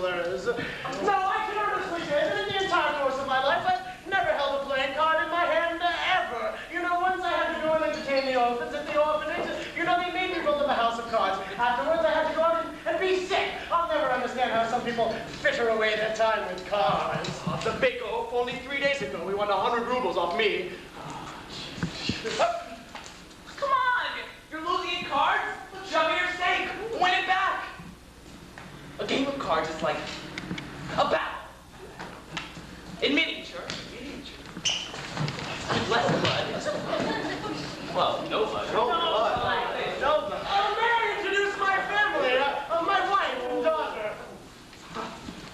gamblers. No, I can honestly say that in the entire course of my life, I've never held a playing card in my hand ever. You know, once I had to go and entertain the orphans at the orphanage. You know, they made me roll them a house of cards. Afterwards, I had to go out and be sick. I'll never understand how some people fritter away their time with cards. Oh, the big oaf. Only 3 days ago, we won 100 rubles off me. Come on! You're losing at cards? Show me your stake. Win it back. A game of cards is like a battle. In miniature. With less blood. Well, no blood. No blood. No, may I introduce my family, my wife and daughter?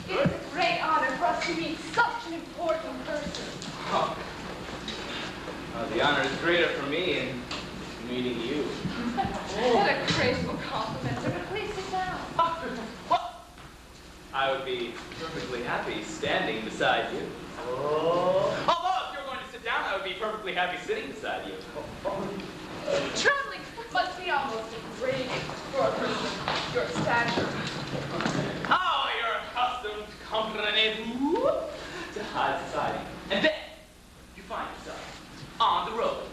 It's a great honor for us to meet such an important person. Oh. The honor is greater for me in meeting you. What a graceful compliment. So please sit down. What? I would be perfectly happy standing beside you. Oh. Although, if you're going to sit down, I would be perfectly happy sitting beside you. Traveling must be almost degrading for a person of your stature. Oh, you're accustomed, comprenez-vous, to high society. And then, you find yourself on the road.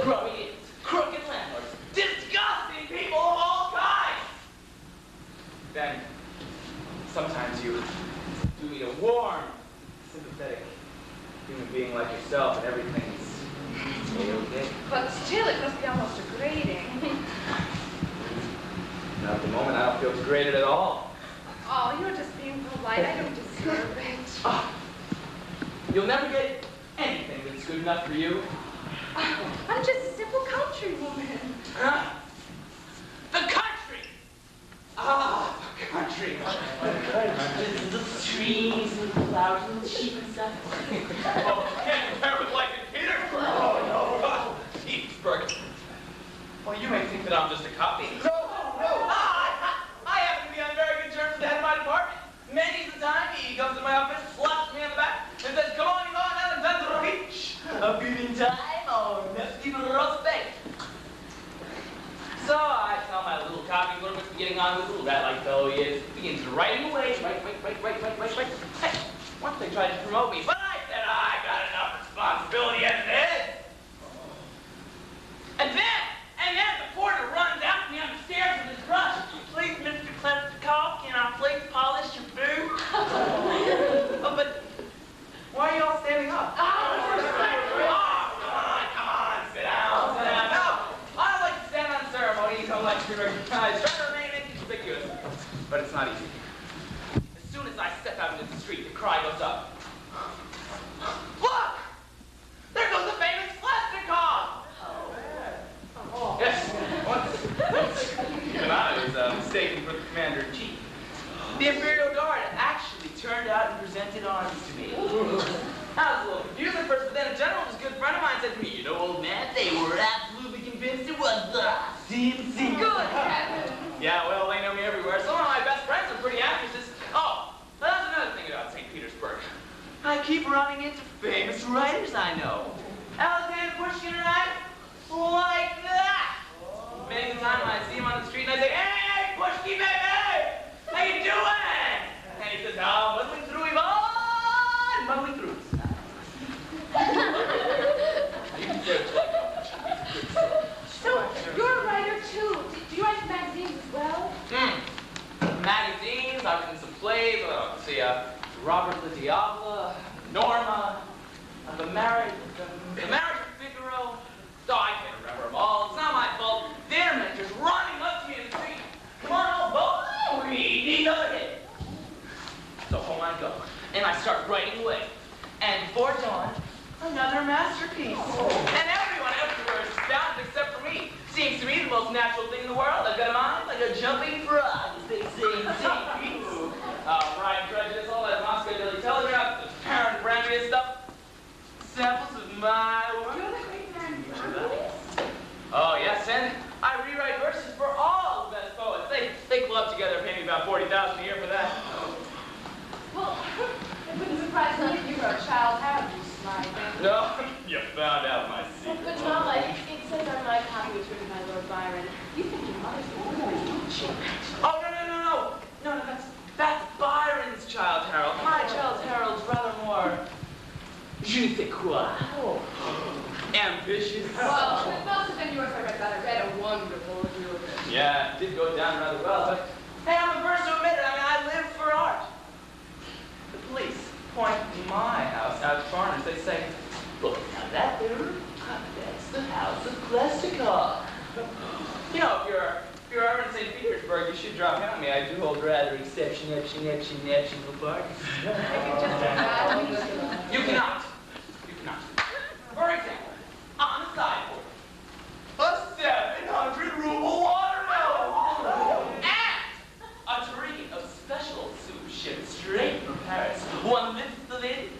Grubby inns, crooked landlords, disgusting people of all kinds. Then, sometimes you do meet a warm, sympathetic human being like yourself, and everything's okay. But still, it must be almost degrading. Now, at the moment, I don't feel degraded at all. Oh, you're just being polite. I don't deserve it. Ah, you'll never get anything that's good enough for you. I'm just a simple country woman. The country! Ah, the country. The trees and the flowers and the sheep and stuff. Oh, can't compare with life in Petersburg. Oh, no. Petersburg. Well, you may think that I'm just a copy. No. I happen to be on very good terms with the head of my department. Many's the time he comes to my office, slaps me on the back, and says, "Come on, Alexandrovich. A good time or merci respect." So I tell my little copy what we're getting on with, little rat-like fellow he is. Begins writing away, right. Hey, once they tried to promote me, but I said, I got enough responsibility as it is. And then the porter runs out me on the stairs with his brush. "Please, Mr. Kleptikoff, can I please polish your boot?" Oh, but why are you all standing up? Oh, come on, sit down. No, I don't like to stand on ceremony. You don't like to be recognized. Try to remain inconspicuous. But it's not easy. As soon as I step out into the street, the cry goes up. "Look! There goes the famous Kleptikoff!" Yes, once. Even I was mistaken for the commander-in-chief. The Imperial Guard actually turned out and presented arms to me. I was a little confused at first, but then a general who's a good friend of mine said to me, "You know, old man, they were absolutely convinced it was the CMC." Good heavens. Yeah, well, they know me everywhere. Some of my best friends are pretty actresses. Oh, that's another thing about St. Petersburg. I keep running into famous writers I know. Alexander Pushkin and I, like that. Many times I see him on the street and I say, "Hey, Pushkin, baby! How you doing?" And he says, "Oh, muddling through, Ivan! Muddling through." So, you're a writer too. Do you write magazines as well? Magazines, I've written some plays, let's see, Robert Le Diable, Norma, The Marriage of Figaro. Oh, I can't remember them all. It's not my fault. They're just running up to me in the street. "Come on, old boy, we need another hit." So home I go, and I start writing away. And before dawn, another masterpiece. And everyone everywhere is astounded except for me. Seems to me the most natural thing in the world. I've got a mind like a jumping frog, as they say in St. Petersburg. Pride and Prejudice, all that Moscow Daily Telegraph, the parent Brandria stuff. Samples of my work. You're the great man, Herbert. Oh, yes, and I rewrite verses for all the best poets. They club together and pay me about $40,000 a year for that. Well, it wouldn't surprise me if you were a child abuse, my friend. No, you found out my secret. But Mama, it says on my copy, which was written by Lord Byron, you think your mother's a woman, don't you? Oh, no. sais quoi? Oh. Ambitious. Well, it must have been yours. I read that. I read a wonderful review of it. Yeah, it did go down rather well, but hey, I'm the first to admit it. I mean, I live for art. The police point my house out to foreigners. They say, look, now that there, that's the house of Plestikov. You know, if you're ever in St. Petersburg, you should drop in on me. I do hold rather exceptional parties. You cannot. You cannot. For example, on the sideboard, a 700-ruble watermelon and a tureen of special soup shipped straight from Paris. One lifts the lid.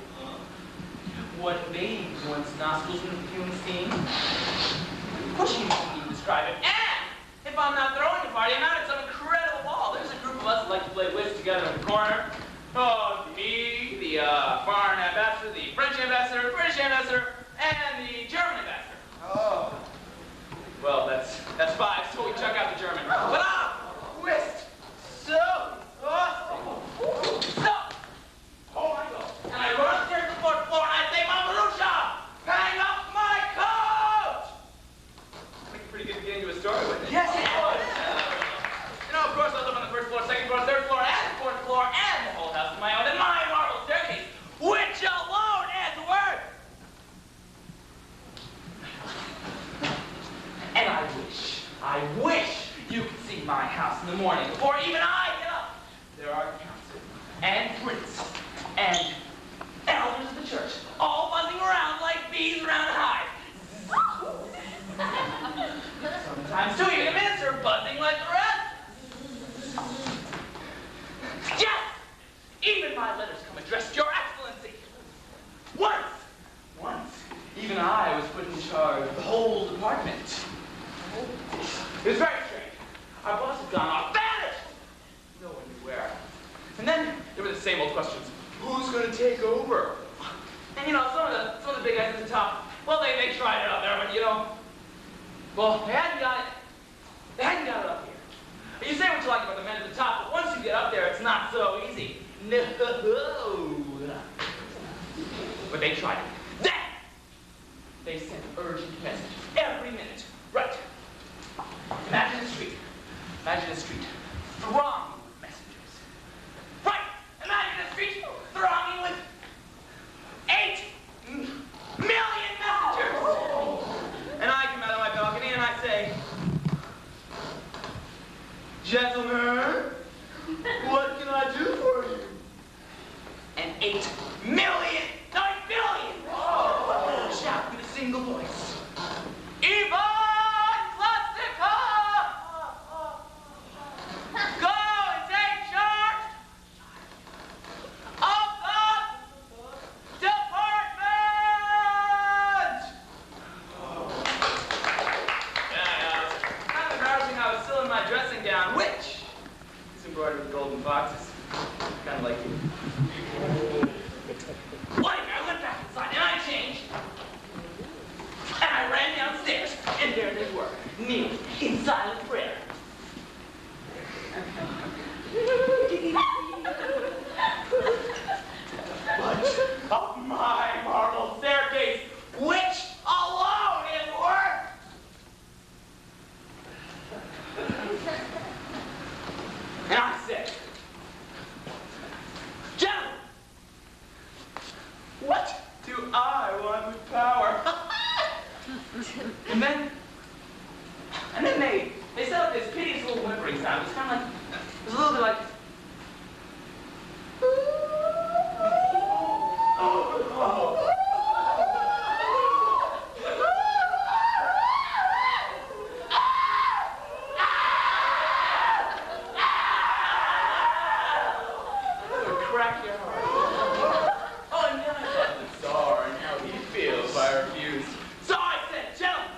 One bathes one's nostrils in the fume steam. Of course you can describe it. And if I'm not throwing a party, I'm out at some incredible ball. There's a group of us that like to play whist together in the corner. Oh, me, the foreign ambassador, the French ambassador, British ambassador, and the German ambassador. Oh. Well, that's 5, so we chuck out the German. But whist! So exhausting. So, oh my God. And I run upstairs to the 4th floor and I say, Mamarusha, hang up my coat! Make it pretty good to get into a story with it. Yes, it was. You know, of course, I live on the 1st floor, 2nd floor, 3rd floor, and 4th floor, and the whole house is my own, and my marble staircase, which alone adds worth. And I wish you could see my house in the morning before even I get up. There are council and priests and elders of the church, all buzzing around like bees around a hive. Sometimes, too, even the minister buzzing like the rest. Yes! Even my letters come addressed, Your Excellency. Once, even I was put in charge of the whole department. It was very strange. Our boss had gone off, vanished! No one knew where. And then there were the same old questions. Who's going to take over? And you know, some of the big guys at the top, well, they tried it out there, but you know, well, they hadn't got it up here. You say what you like about the men at the top, but once you get up there, it's not so easy. No. But they tried it. Then, they sent urgent messages every minute. Right. Imagine a street thronging with messengers. Right. Imagine a street thronging with 8 million messengers. And I come out of my balcony and I say, gentlemen, what can I do for you? And 8 million, 9 billion, shout with a single voice. Ivan Plastica! Go and take charge of the department! Yeah, kind of embarrassing. I was still in my dressing gown, which is embroidered with golden foxes. Kind of like you. Like, I went back inside and I changed. And I ran downstairs, and there they were, kneeling in silent prayer. But of my marble staircase, which alone is worth. And I said, gentlemen, what do I want with power? And then they set up this piteous little whimpering sound. It was kind of like, it was a little bit like, it would crack your heart. Oh, and then I thought of the Tsar and how he feels if I refused. So I said, gentlemen,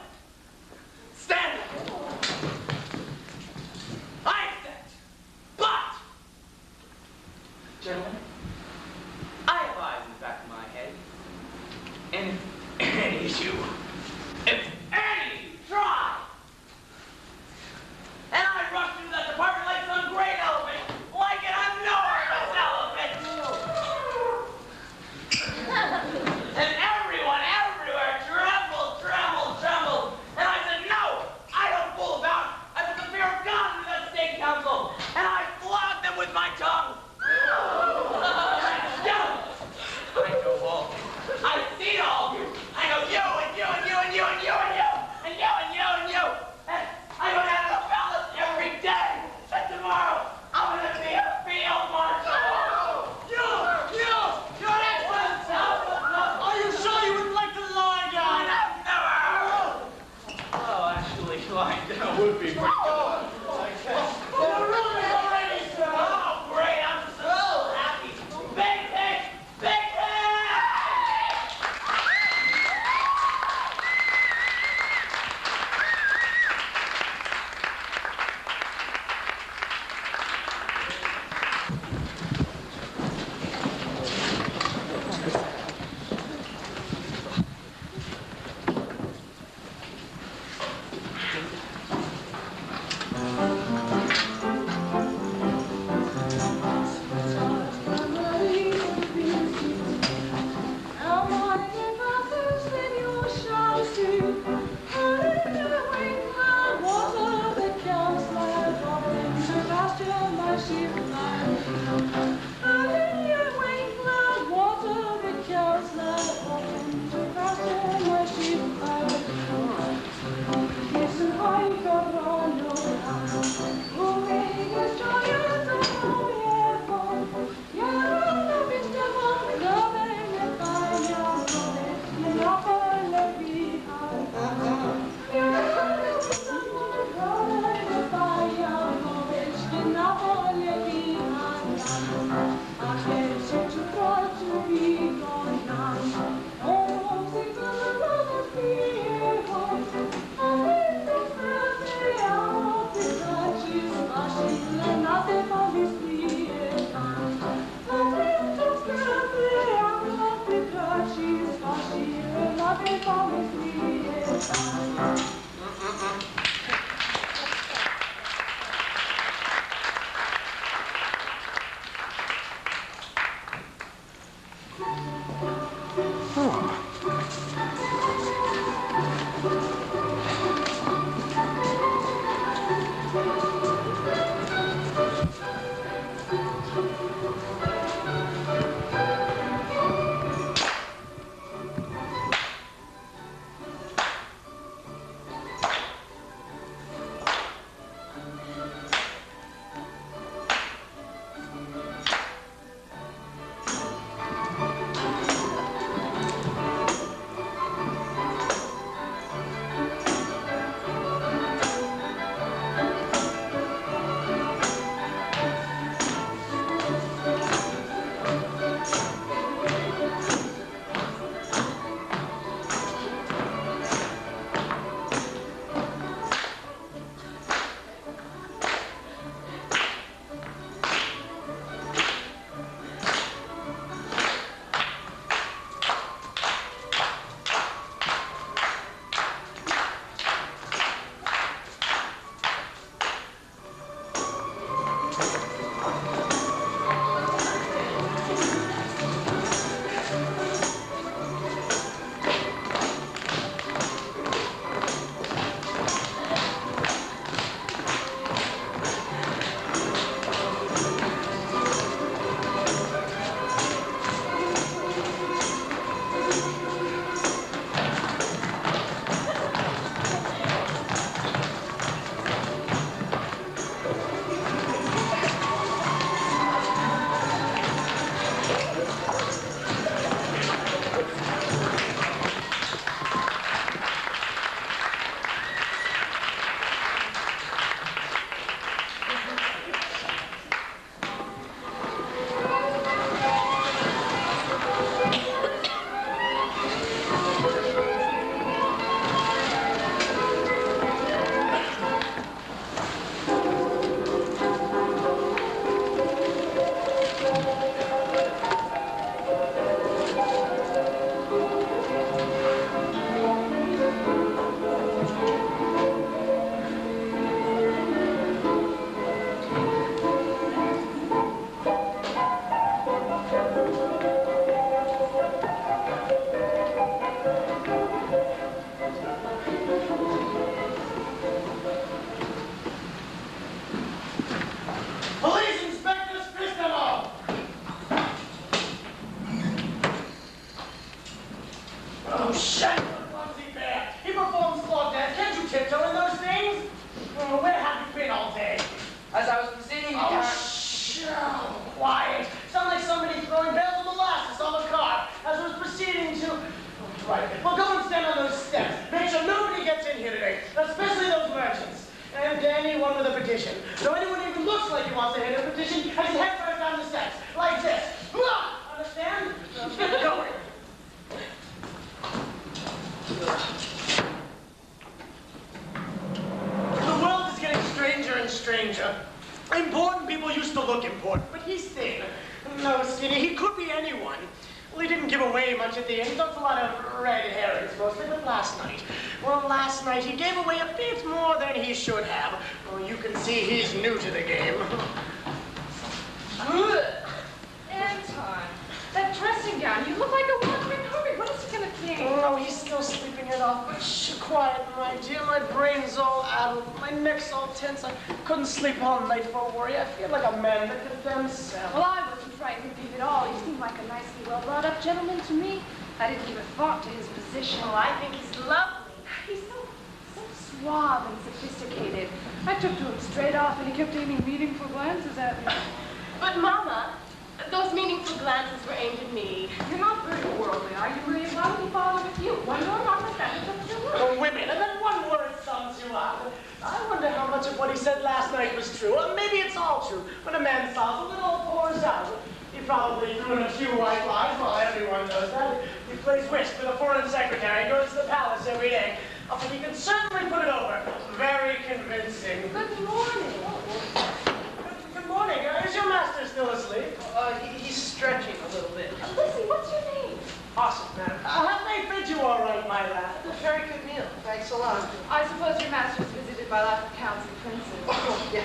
would be pretty good. Well, really already, sir. Oh, great. I'm so happy. Big hit! Big hit! with a petition. So anyone even looks like he wants to hit a petition has his head first down the steps, like this. Understand? Get going. The world is getting stranger and stranger. Important people used to look important, but he's thin. No, Skinny, he could be anyone. Well, he didn't give away much at the end. He talked a lot of red herrings mostly, but last night. Well, last night he gave away a bit more than he should have. Well, you can see he's new to the game. Anton, that dressing gown, you look like a wandering hermit. What is he gonna think? Oh, he's still sleeping it off. But shh, quiet, my dear. My brain's all addled. My neck's all tense. I couldn't sleep all night for worry. I feel like a man that condemns himself. Well, I wasn't frightened of him at all. He seemed like a nicely well-brought-up gentleman to me. I didn't give a thought to his position. Oh, I think he's lovely. He's so suave and sophisticated. I took to him straight off, and he kept aiming meaningful glances at me. But, Mama, those meaningful glances were aimed at me. You're not very worldly, are you, Maria? Why would he bother with you? One door on the sentence of two words. Oh, women, and then one word sums you up. I wonder how much of what he said last night was true. Or maybe it's all true. When a man solves it all pours out. He probably threw in a few white lies. Well, everyone knows that. He plays whist with a foreign secretary, goes to the palace every day. Oh, but he can certainly put it over. Very convincing. Good morning. Good morning. Is your master still asleep? He's stretching a little bit. Listen, what's your name? Awesome, madam. Have they fed you all right, my lad? Very good meal. Thanks a lot. I suppose your master's visited by lots of counts and princes. Oh, yeah.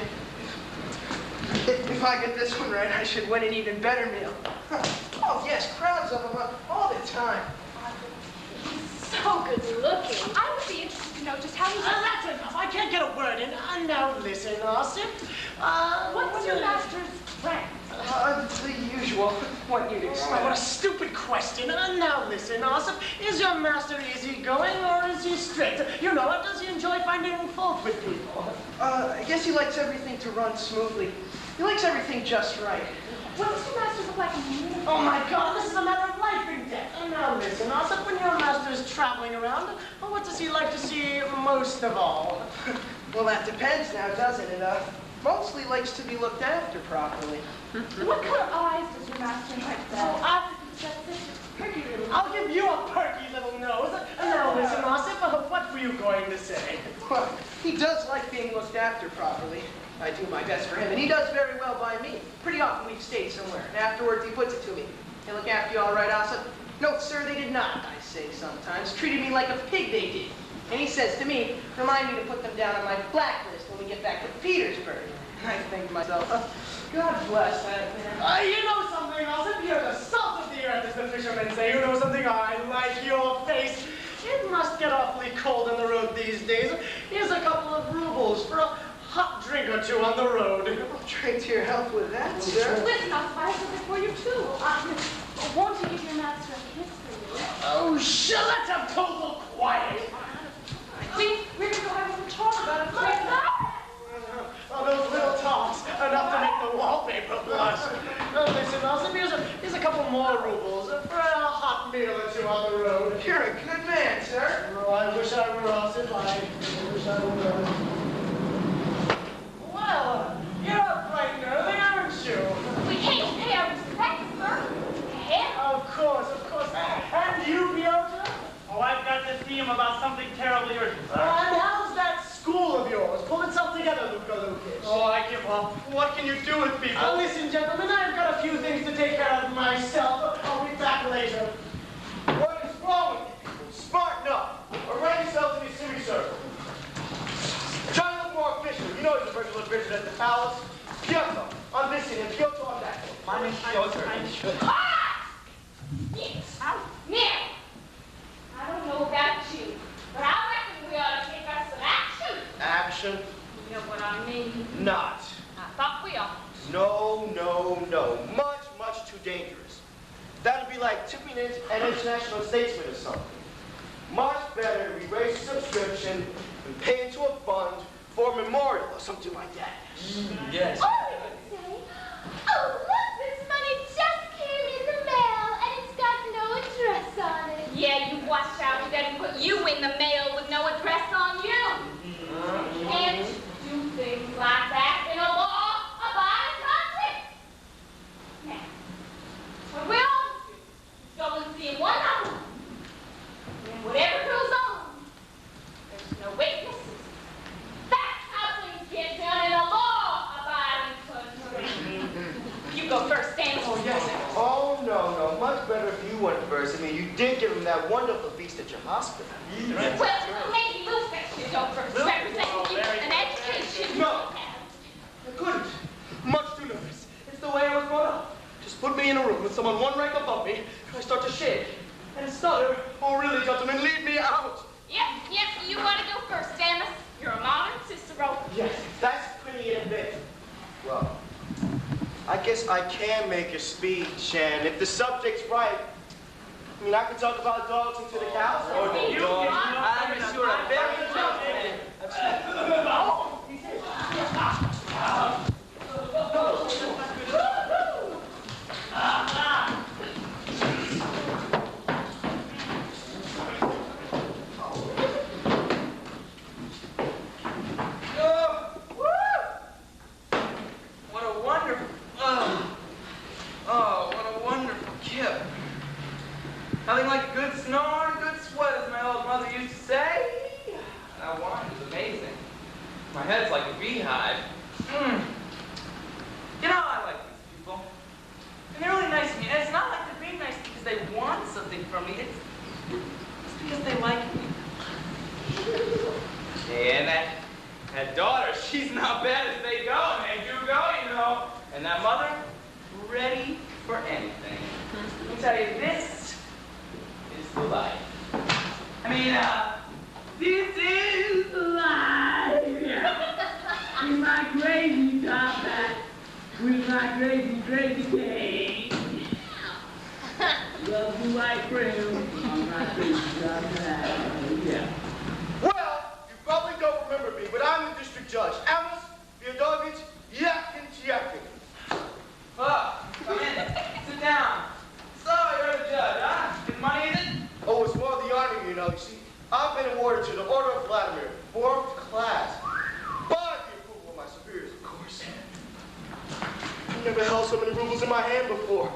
If I get this one right, I should win an even better meal. Oh, yes, crowds of them all the time. He's so good looking. I would be interested to know just how he's... That's enough. I can't get a word in. Now listen, Ossip. What's your master's rank? The usual. What you'd Oh, expect. what a stupid question. Now listen, Ossip. Is your master easygoing or is he strict? You know, does he enjoy finding fault with people? I guess he likes everything to run smoothly. He likes everything just right. What does your master look like in uniform? Oh my God, this is a matter of life and death. Now listen, Ossip, when your master is traveling around, what does he like to see most of all? Well, that depends now, doesn't it? Mostly likes to be looked after properly. What kind of eyes does your master like Oh, that? That's perky little. I'll give you a perky little nose. Now listen, Ossip, what were you going to say? Well, he does like being looked after properly. I do my best for him, and he does very well by me. Pretty often we've stayed somewhere, and afterwards he puts it to me. They look after you all right, Ossip? No, sir, they did not, I say sometimes. Treated me like a pig, they did. And he says to me, remind me to put them down on my blacklist when we get back to Petersburg. And I think to myself, God bless that man. You know something, Ossip? You're the salt of the earth, as the fishermen say. You know something? I like your face. It must get awfully cold on the road these days. Here's a couple of rubles for a hot drink or two on the road. I'll trade to your health with that, sir. Listen, I have something for you, too. Won't you give your master a kiss for me? Oh, let's have total quiet. We're going to go have a little talk about it. Oh, those little talks, enough to make the wallpaper blush. Listen, Ossip, here's a couple more rubles for a hot meal or two on the road. You're a good man, sir. Oh, I wish I were Ossip. I wish I were. Well, you're up bright and early, aren't you? We came to pay our respects, sir. To him. Of course. And you, Piotr? Oh, I've got to see him about something terribly urgent, sir. And how's that school of yours? Pull itself together, Luka Lukic. Oh, I give up. What can you do with people? Listen, gentlemen, I've got a few things to take care of myself. I'll be back later. What is wrong with you people? Smarten up. Arrange yourselves in your semicircle. Try to look more official. You know he's a regular visit at the palace. Piotr, on this end, and Piotr on that end. My name's Piotr. Ah! Yes. Now, I don't know about you, but I reckon we ought to take us some action. Action? You know what I mean? Not. I thought we ought. No. Much too dangerous. That'd be like tipping an international statesman or something. Much better we raise a subscription and pay into a fund for a memorial or something like that. Yes. Or we could say, oh, look, this money just came in the mail and it's got no address on it. Yeah, you watch out. We better put you in the mail with no address on you. Can't do things like Well, maybe we'll fetch you over representing you an education. No. I couldn't. Much too nervous. It's the way I was brought up. Just put me in a room with someone one rank above me, and I start to shake and stutter. Oh, really, gentlemen, leave me out. Yep, you want to go first, Amos. You're a modern Cicero. Yes, that's pretty in a bit. Well, I guess I can make a speech, and if the subject's right, I mean, I could talk about dogs until the cows. Oh, the dog. I'm sure a very gentleman. Nothing like a good snore and a good sweat, as my old mother used to say. That wine is amazing. My head's like a beehive. You know, I like these people. And they're really nice to me. And it's not like they're being nice because they want something from me. It's because they like me. Yeah, and that daughter, she's not bad as they go, and they do go, you know. And that mother, ready for anything. Let me tell you, this is the life. I mean, this is the life. In my crazy top hat, with my crazy, crazy cane. Love the white brim on my crazy top hat. Yeah. Well, you probably don't remember me, but I'm the district judge. Amos Fyodorevich Yakin. Come in. Sit down. So, you're the judge, huh? Good money, is it? Oh, it's more of the army, you know. You see, I've been awarded to the Order of Vladimir, 4th class. By the approval of my superiors, of course. I've never held so many rubles in my hand before.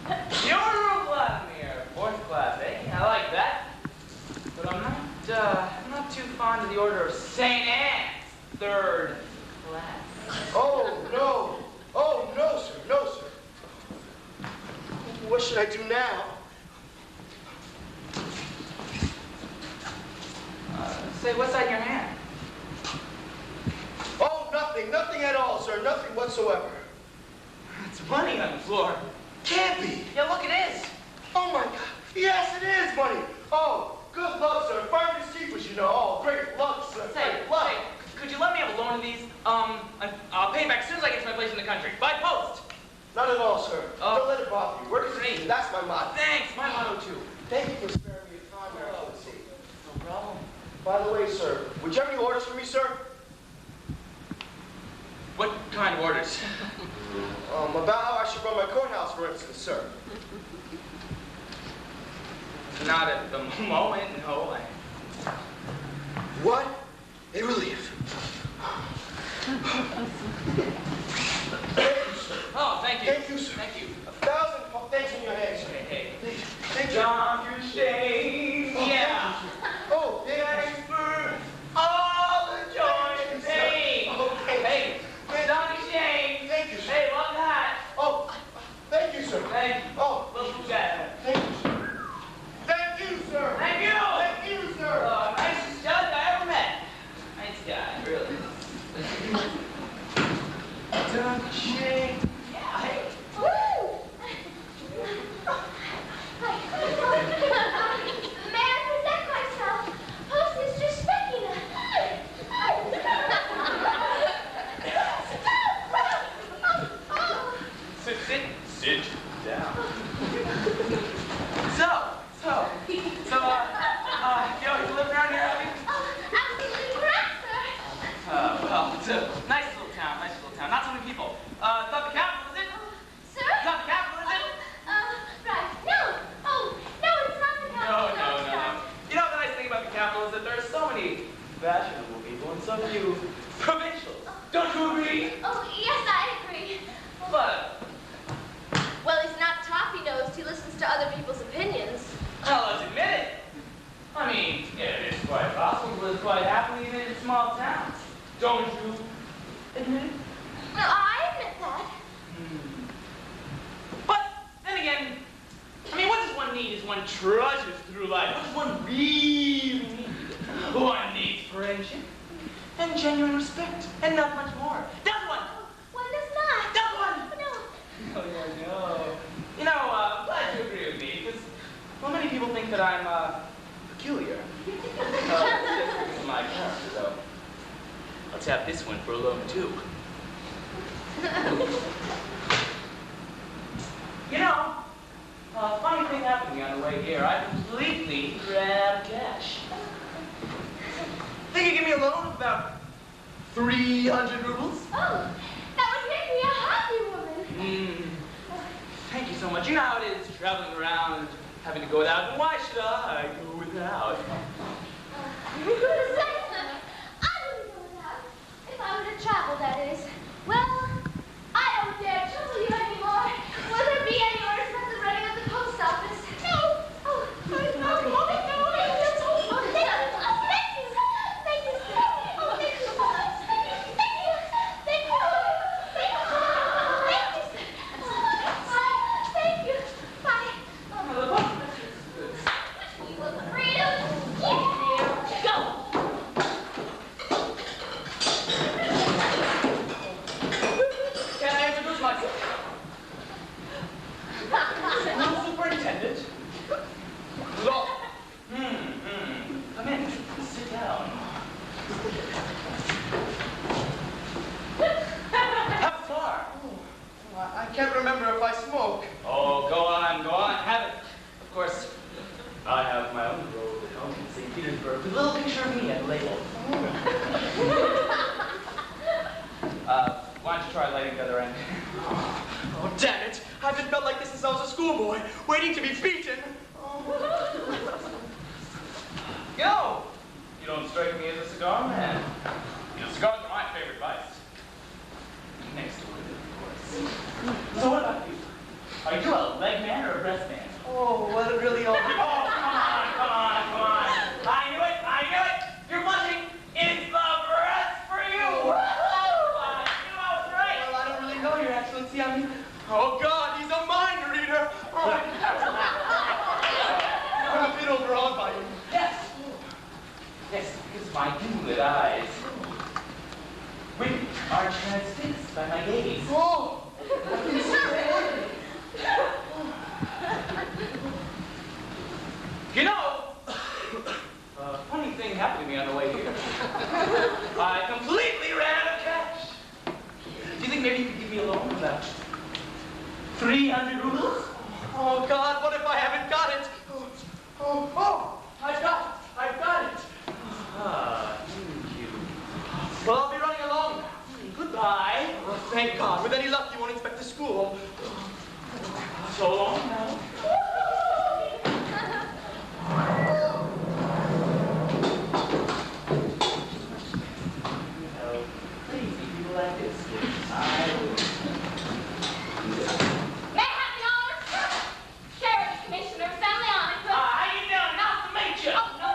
The Order of Vladimir, 4th class, eh? I like that. But I'm not too fond of the Order of St. Anne's, 3rd class. Oh, no. Oh, no, sir. No, sir. What should I do now? Say, what's that in your hand? Oh, nothing. Nothing at all, sir. Nothing whatsoever. It's money on the floor. Can't be. Yeah, look, it is. Oh, my God. Yes, it is money. Oh, good luck, sir. Finest keepers, you know. Oh, great luck, sir. Great luck. Say, could you let me have a loan of these? I'll pay back as soon as I get to my place in the country. By post. Not at all, sir. Oh. Don't let it bother you. Work is easy. That's my motto. Thanks, my motto too. Thank you for sparing me your time, Your Excellency. No problem. By the way, sir, would you have any orders for me, sir? What kind of orders? About how I should run my courthouse, for instance, sir. Not at the moment, no. What a relief. Oh, thank you. Thank you, sir. Thank you. 1,000 thanks in your hands, sir. Hey. Thank you. John Sheigh. Yeah. Oh, Thanks for all the joy and pain. Okay. Hey, John Sheigh. Thank you, sir. Hey, love that. Oh, thank you, sir. Thank you. Oh, Little Dad. thank you, sir. Thank you, sir. Thank you. Thank you, sir. Nicest judge I ever met. Nice guy, really. John Sheigh. Yeah, hey. Woo! May I present myself? Oh, Sister Speckina. Sit down. You live around here, have you? Absolutely correct, sir. Well, it's a nice little town, Not so many people. It's not the capital, is it? Sir? It's not the capital, is it? Right. No. Oh, no, it's not the capital. No. You know, the nice thing about the capital is that there are so many fashionable people and so few provincials. Don't you agree? Oh, yes, I agree. But, Well, he's not toffee-nosed. He listens to other people's opinions. well, let's admit it. I mean, it is quite possible to live quite happily even in small towns. Don't you admit it? Well, I admit that. But, then again, I mean, what does one need is one one trudges through life, what does one really need? One needs friendship and genuine respect, and not much more. Does one? One does not. Does one? No. No. You know, I'm glad you agree with me, because, well, many people think that I'm, peculiar. This is my character, though. I'll tap this one for a loan, too. You know, a funny thing happened to me on the way here. I completely ran out of cash. Think you give me a loan of about 300 rubles? Oh, that would make me a happy woman. Thank you so much. You know how it is, traveling around, having to go without. And why should I go without? I wouldn't go without. If I were to travel, that is. Well, I don't dare trouble you anymore. Will there be any orders about the running of the post office? No. Oh, no. Thank you. Thank you. Thank you, sir. Oh, thank you so much. Thank you. Thank you. Thank you. Thank you. Thank you, sir. Thank you. Bye. You will freedom. Yes, dear. Go. Can I introduce myself? New superintendent. Law. Come in. Sit down. Have a cigar. Oh, I can't remember if I smoke. Oh, go on. Have it. Of course, I have my own robe at home in St. Petersburg with a little picture of me at the label. Why don't you try lighting the other end? Oh, damn it. I haven't felt like this since I was a schoolboy, waiting to be beaten. Yo! You don't strike me as a cigar man. You know, cigars are my favorite vice. Next to women, of course. So what about you? Are you a leg man or a breast man? Oh, well, it really all... Oh, come on. I knew it. You're blushing. It's the breast for you. I knew I was right. Well, I don't really know, Your Excellency. I mean... Oh, God, he's a mind reader. Oh. I'm a bit overawed by him. Yes, because of my gimlet eyes. Women are transfixed by my gaze. Oh! You know, a funny thing happened to me on the way here. I completely ran out of cash. Do you think maybe you could give me a loan of about 300 rubles? Oh, God, what if I haven't got it? Oh, I've got it. Thank you. Well, I'll be running along. Goodbye. Oh, thank God. With any luck, you won't inspect the school. So long now. Crazy people like this. May I have the honors? Sheriff, Commissioner, Family Honor. How you doing? Nice to meet you. Oh, no,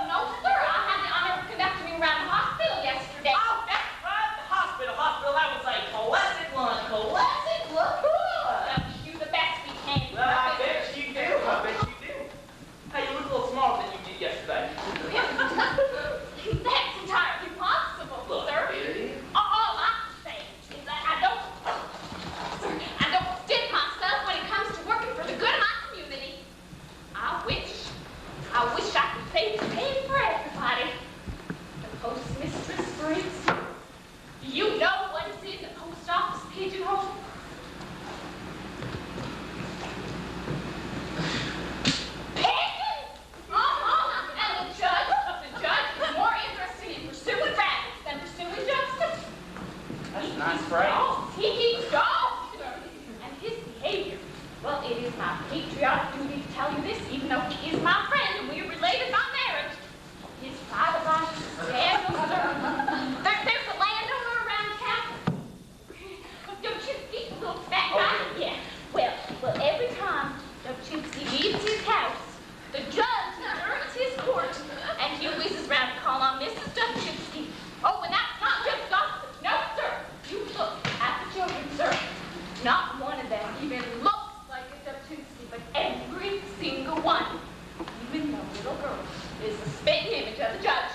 image of the judge.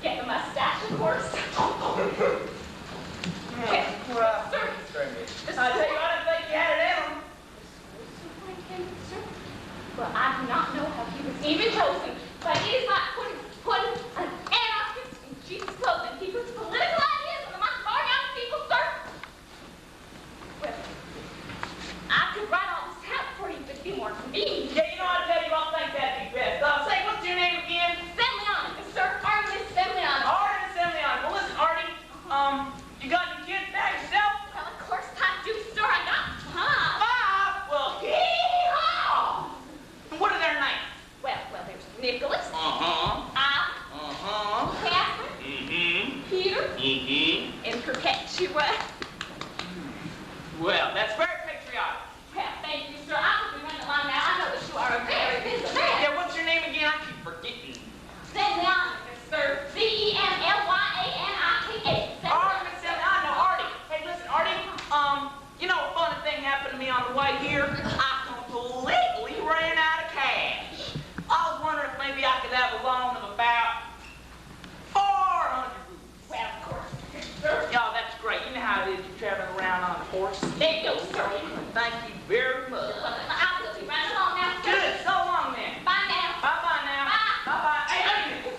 Get the mustache, of course. Well, Sir. I tell you, I didn't think you had it in him. Superintendent, sir. Well, I do not know how he was even chosen, but it is not putting an anarchist in Jesus' clothing. He puts political ideas on the minds of our young people, sir. Well, I could write all this out for you, but it'd be more convenient. Yeah, you know, I tell you, I think that'd be best. Say, what's your name again? Semleon, sir. Artemis Semleon. Artemis Semleon. Well, listen, Artie, you got any kids back yourself? Well, of course I do, sir. I got 5. 5? Well, Hee-haw! what are their names? Well, there's Nicholas. Catherine. Peter. And Perpetua. Well, that's very patriotic. Well, thank you, sir. I will be running along now. I know that you are a very busy man. Yeah, what's your name again? I keep forgetting. Semleonicus, sir. Semleonicus. Artemis Semleon. I know, Artie. Hey, listen, Artie, you know, a funny thing happened to me on the way here. I completely ran out of cash. I was wondering if maybe I could have a loan of about 400 rupees. Well, of course, sir. Yeah, that's great. You know how it is. You're traveling around on a horse. There you go, sir. Thank you very much. Well, I will be running along now, sir. Good. So long, then. Bye now. Bye-bye now. Bye. Bye-bye. Hey,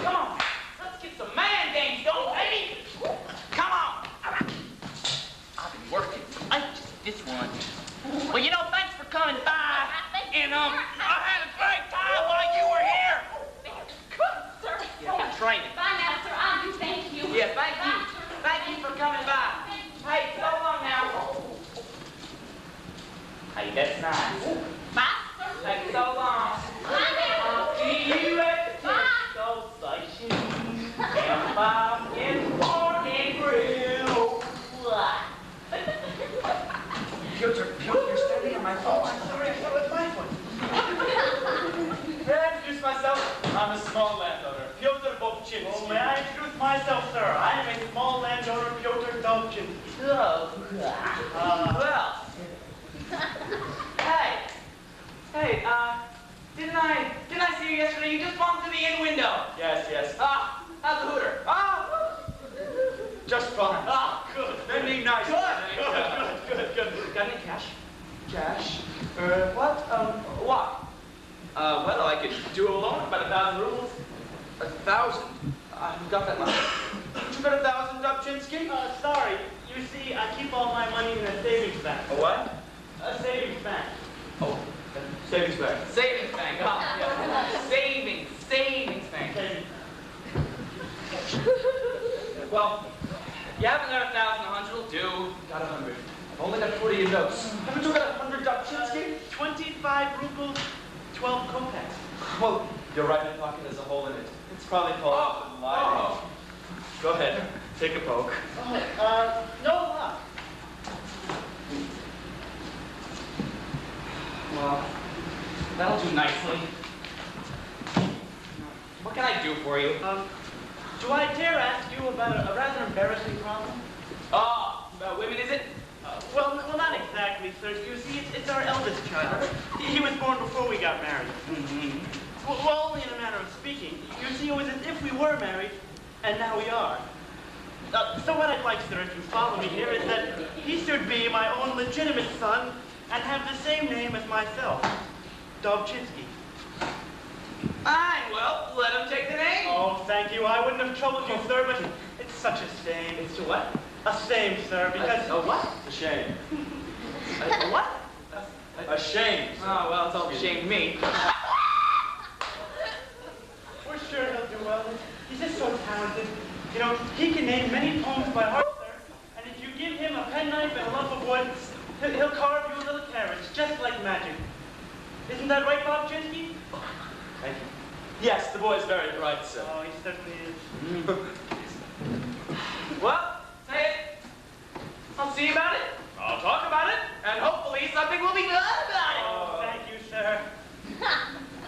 come on. Let's get some man games going, baby. Come on. I've been working. I just this one. Well, you know, thanks for coming by. And, I had a great time while you were here. Good, sir. Yeah, training. Bye now, sir. I do thank you. Yeah, thank you. Thank you for coming by. Hey, so long now. Hey, that's nice. Bye, sir. Thank you so long. Bye now. I'll see you at the Tesco station. And I'm in the morning grill. Piotr, you're standing on my phone. I'm sorry, it's my phone. May I introduce myself? I'm a small landowner, Piotr Bobczynski. Oh, may I introduce myself, sir? I am a small landowner, Piotr Bobczynski. Well. Hey, didn't I see you yesterday? You just bumped through the inn window. Yes. How's the hooter? Just fine. Good. Very nice. Good. Got any cash? Cash? What? What? Well, I could do a loan, about 1,000 rubles. 1,000? I haven't got that much. You got 1,000, Bobczynski? Sorry. You see, I keep all my money in a savings bank. A what? A savings bank. Oh, savings bank. Savings bank. Oh, yeah. Savings bank. Well, you haven't got 1,000, 100 will do. Got 100. I've only got 40 in notes. Haven't you got 100, Bobczynski? 25 rubles, 12 kopecks. Well, your right hand pocket has a hole in it. It's probably called lining. Go ahead, take a poke. No luck. Well, that'll do nicely. What can I do for you? Do I dare ask you about a rather embarrassing problem? About women, is it? Well, not exactly, sir. You see, it's our eldest child. He was born before we got married. Well, only in a manner of speaking. You see, it was as if we were married, and now we are. So what I'd like, sir, if you follow me here, is that he should be my own legitimate son and have the same name as myself, Bobczynski. Fine, well, let him take the name. Oh, thank you. I wouldn't have troubled you, sir, but it's such a shame. It's a what? A shame, sir, because... A what? It's a shame. A what? A shame. Oh, well, it's all a shame to me. We're sure he'll do well. He's just so talented. You know, he can name many poems by heart, sir. And if you give him a penknife and a lump of wood, he'll carve you a little carriage, just like magic. Isn't that right, Bobczynski? Thank you. Yes, the boy is very bright, sir. Oh, he certainly is. Well, say it. I'll see about it. I'll talk about it, and hopefully something will be done about it. Oh, thank you, sir.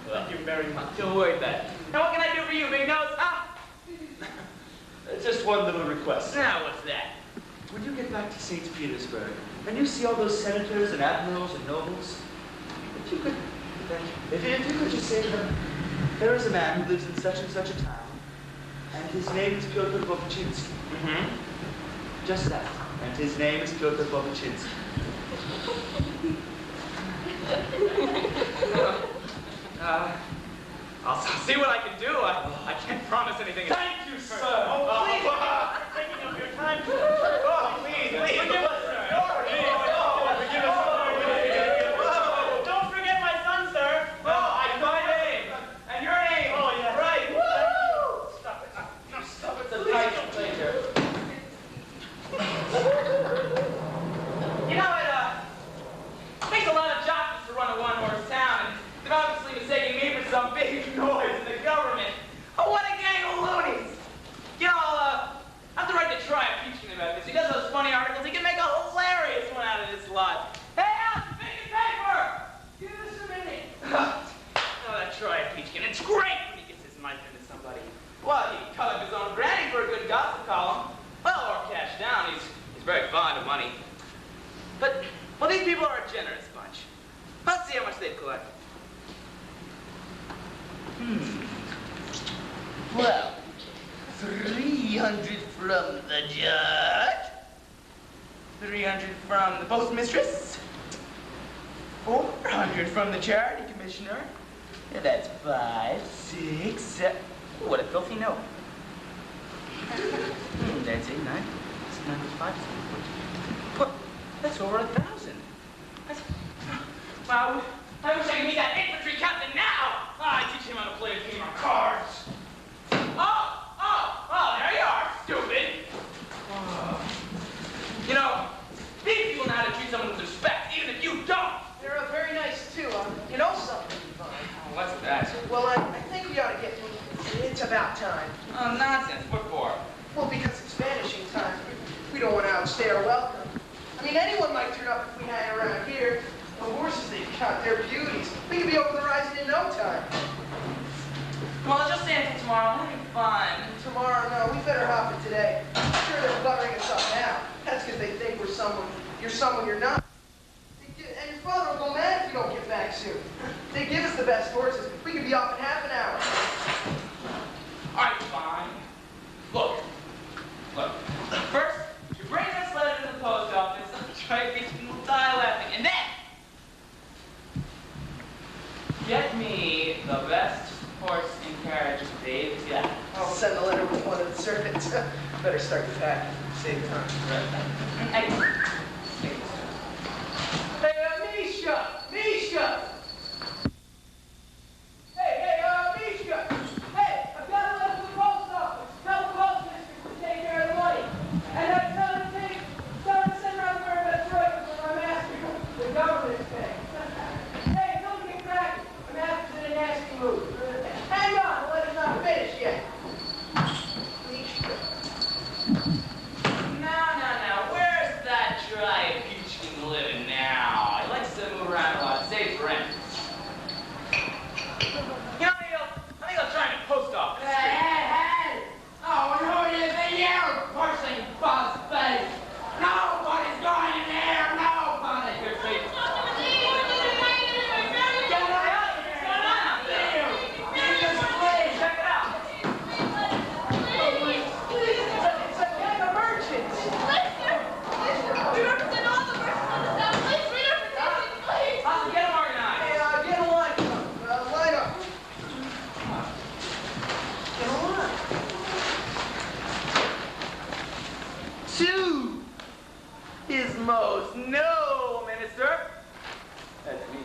Thank you very much. Don't worry about it. Now, what can I do for you, Big Nose? Just one little request. Now, what's that? When you get back to St. Petersburg, and you see all those senators and admirals and nobles, if you could just say to them, There is a man who lives in such and such a town, and his name is Pyotr Bobuchinsky. Just that. And his name is Pyotr Bobuchinsky. I'll see what I can do. I can't promise anything. Thank you, sir. Oh, please, I'm taking up your time, sir. Oh, please. Forgive us, sir. Forgive us. Don't forget my son, sir. I know my name. And your name. Oh, yeah. Right. Woo! Stop it. No, stop it. It's a tight pleasure. You know, it makes a lot of jockeys to run a one-horse town, and they're obviously mistaking me for some big noise in the government. Oh, what a gang of loonies! You know, I'll have to write to Try teaching about this. He does those funny articles. He can make a hilarious one out of this lot. Hey, Al, make a paper! Give us a minute. Oh, that Try teaching. It's great when he gets his knife into somebody. Well, he can cut up his own granny for a good gossip column. Well, or cash down. He's very fond of money. But, well, these people are a generous bunch. Let's see how much they've collected. Well, 300 from the judge, 300 from the postmistress, 400 from the charity commissioner. Yeah, that's 5, 6, 7. Ooh, what a filthy note. That's 8, 9, 5. What? That's over 1,000. Wow, I wish I could meet that infantry captain now. I teach him how to play a game of cards. Oh, there you are, stupid. You know, these people know how to treat someone with respect, even if you don't. They're very nice, too. You know something, Devin? Oh, what's that? Well, I think we ought to get moving. It's about time. Oh, nonsense. What for? Well, because it's vanishing time. We don't want to outstay our welcome. I mean, anyone might turn up if we hang around here. The horses they've got, they're beauties. We could be over the horizon in no time. Well, just stay until tomorrow. That'll be fun. Tomorrow, no. We better hop it today. I'm sure they're buttering us up now. That's because they think you're someone you're not. And your father will go mad if you don't get back soon. They give us the best horses. We could be off in half an hour. All right, fine. Look. First, you bring this letter to the post office. Try to will die laughing, and then get me the best horse and carriage they've got. I'll send a letter with one of the servants. Better start the packing. Save time. Hey, Misha! Misha! Hey, Misha! Hey, I've got a letter from the post office. Tell the postmistress to take care of the money. And I tell her to send around for a troika for my master, the government's paying. Hey, don't get cracking. My master's in a nasty mood. Hang on, the letter's not finished yet. No. Where's that dry peachkin living now? He likes to move around a lot. Saves rent. You know, I think I'll try the post office. Hey! Oh, who is it, you pushing bus face? Nobody's going in there, nobody! Good face. Get out of here! What's going on out there? Please, Check it out. it's a gang of merchants. We represent all the merchants of the town. Please read our petition, please. I'll get them organized. Hey, get a line up. Line up. Get a line. To His Most Noble Minister, that's me,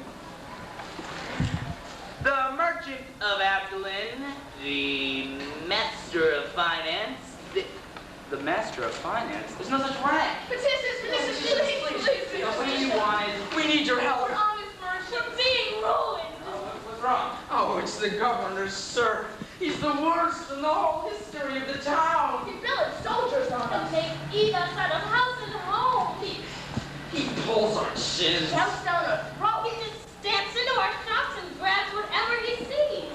the Merchant of Abdolin, the Master of Finance, the Master of Finance? There's no such rank. Petitions, please. What do you want? We need your help. We're honest merchants. We're being ruined. What's wrong? Oh, it's the governor, sir. He's the worst in the whole history of the town. He's building soldiers on us. He'll take Eve outside of house and home. He pulls our shins. Jumps down our throat. He just stamps into our shops and grabs whatever he sees.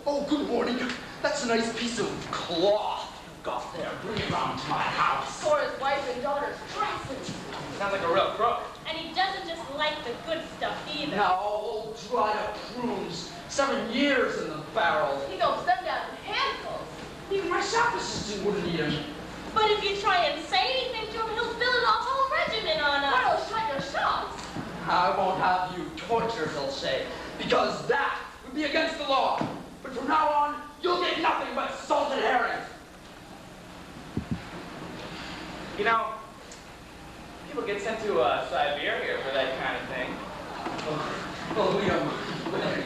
Oh, good morning. That's a nice piece of cloth you've got there. Bring it round to my house. For his wife and daughter's dresses. Sounds like a real crook. And he doesn't just like the good stuff either. Now, old dried up prunes, 7 years in the barrel. He gulps them down in handfuls. Even my shop assistant wouldn't eat him. But if you try and say anything to him, he'll spill it a whole regiment on us. Why don't shut your shops? I won't have you tortured, he'll say, because that would be against the law. But from now on, you'll get nothing but salted herring. You know, people get sent to Siberia for that kind of thing. Oh, we don't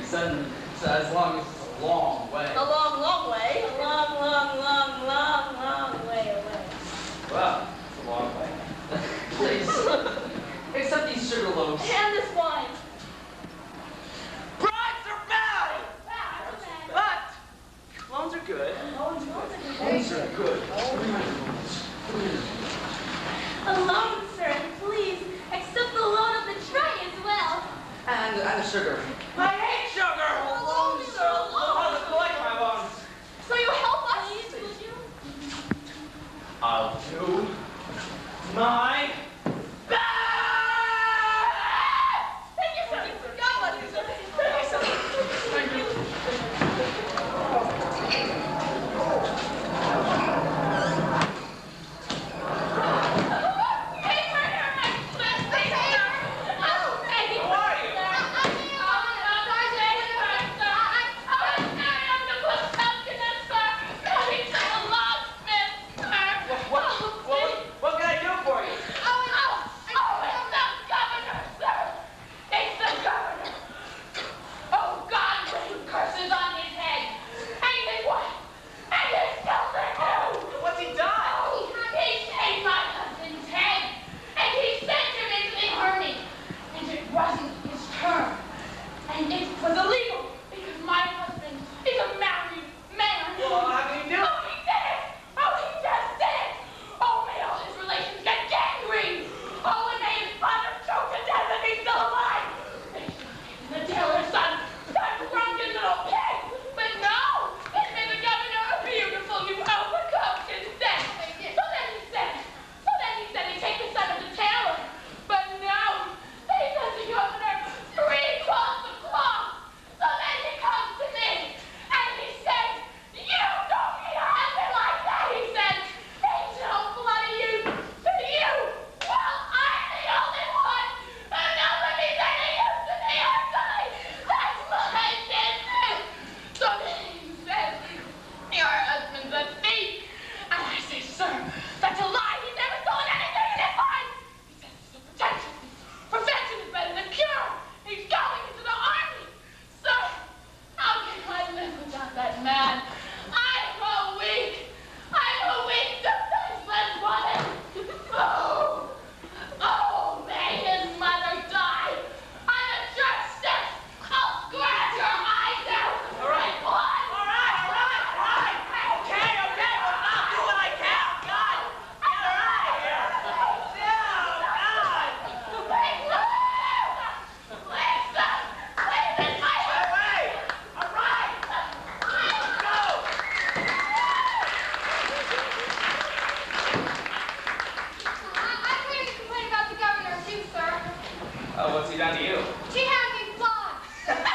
send as long as it's a long way. A long, long way. A long, long, long, long, long way away. Well, it's a long way. Please. Accept these sugar loaves. And this wine. Bribes are bad! But loans are good. These are good. A loan, sir, and please accept the loan of the tray as well. And the sugar. I hate sugar! A loan, sir, a loan. I'll just collect my loans. So you help us? Please, would you? I'll do my best! Thank you, sir. God bless you, sir. Thank you, sir. Thank you. What can I do for you? What's he done? And it was illegal because my husband is a married man. Well, how can he do it? Oh, he did it! Oh, he just did it! Oh, may all his relations get gangrene! Oh, and may his father choke to death if he's still alive! They should have taken the tailor's son, that drunken little pig! But no! They made the governor a beautiful new overcoat instead! So then he said he'd take the son of the tailor. But no! They said the governor 3 calls the clock! So then he comes to me, and he says, you don't need a husband like that, he says. Angel bloody you to you. Well, I'm the only one who knows if he's any use to me or not. That's my business. So then he says, your husband's a thief. And I say, sir, that's a lie. He's never stolen anything in his life. He says, it's a protection. Prevention is better than cure. He's going into the army. Sir, how can I live without that man? I'm a weak defenseless woman. Oh, may his mother die on a church step. I'll scratch her eyes out. All right. Blood. All right. Okay, well, I'll do what I can. God, get her out of here. Please, it's my Away. All right. Go. I'm going to complain about the governor too, sir. Oh, what's he done to you? She had me flogged. That's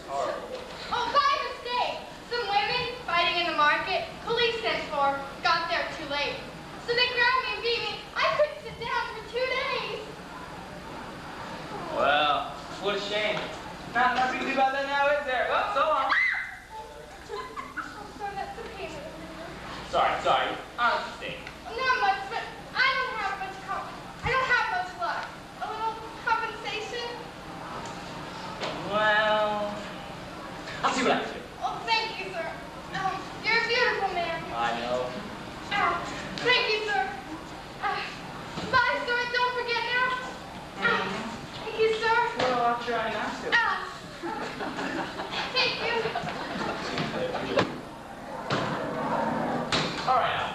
horrible. Oh, by mistake. Some women fighting in the market, police sent for, got there too late. So they grabbed me and beat me. I couldn't sit down for 2 days. Well, what a shame. Nothing we can do about that now, is there? Well, so long. Oh, sir, that's okay. Sorry. Honest mistake. Not much, but I don't have much luck. A little compensation? Well, I'll see what I can do. Oh, thank you, sir. You're a beautiful man. I know. Thank you, sir. Bye, sir. Don't forget now. Thank you, sir. Well, I'll try not to. Thank you. All right, now.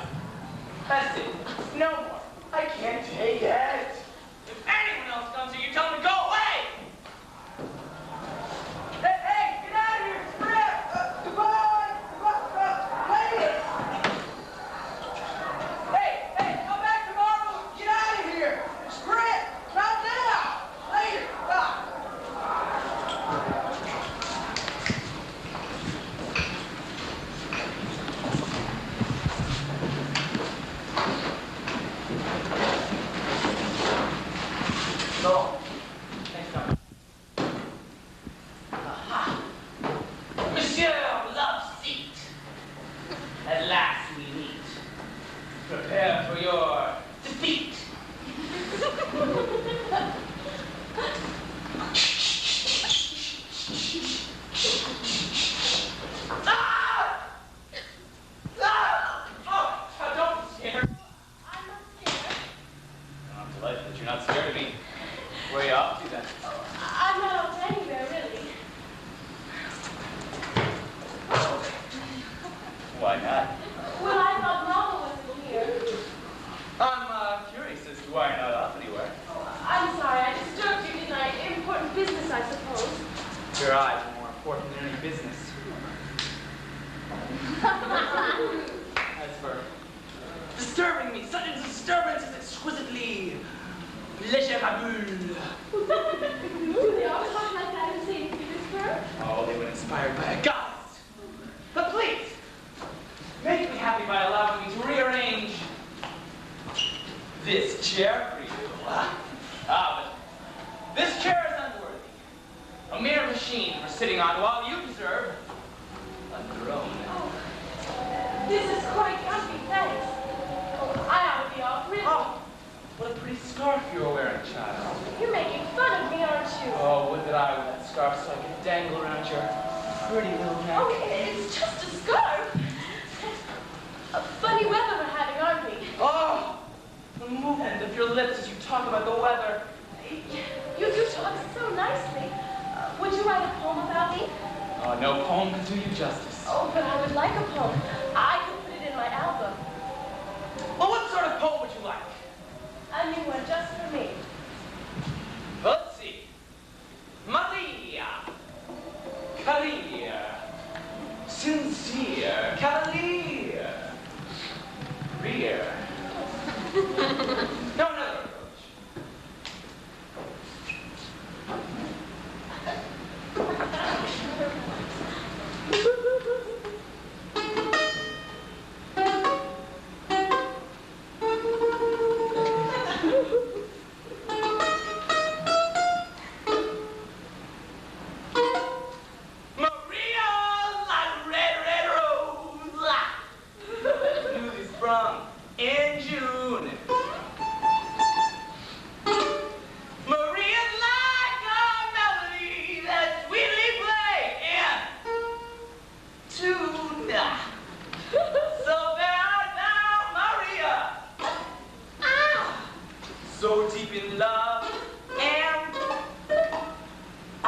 Why not? Well, I thought Mama wasn't here. I'm curious as to why you're not off anywhere. Oh, I'm sorry, I disturbed you, didn't I? Important business, I suppose. Your eyes are more important than any business. As for disturbing me, such a disturbance is exquisitely pleasurable. Do they all talk like that in St. Petersburg? Oh, they were inspired by a goddess. But please, make me happy by allowing me to rearrange this chair for you. But this chair is unworthy. A mere machine for sitting on while you deserve a throne. Oh, this is quite comfy, thanks. Oh, I ought to be off, really. Oh, what a pretty scarf you're wearing, child. You're making fun of me, aren't you? Oh, would that I were that scarf so I could dangle around your pretty little neck. Oh, it's just a scarf. A funny weather we're having, aren't we? Oh, the movement of your lips as you talk about the weather. You do talk so nicely. Would you write a poem about me? Oh, no poem could do you justice. Oh, but I would like a poem. I could put it in my album. Well, what sort of poem would you like? A new one just for me. Well, let's see. Maria. Career. Sincere. Cavalier. Rear. No, another approach. Maria, like red, red rose, newly sprung in June. Maria's like a melody that sweetly play in tune. So there art thou, Maria, so deep in love am I,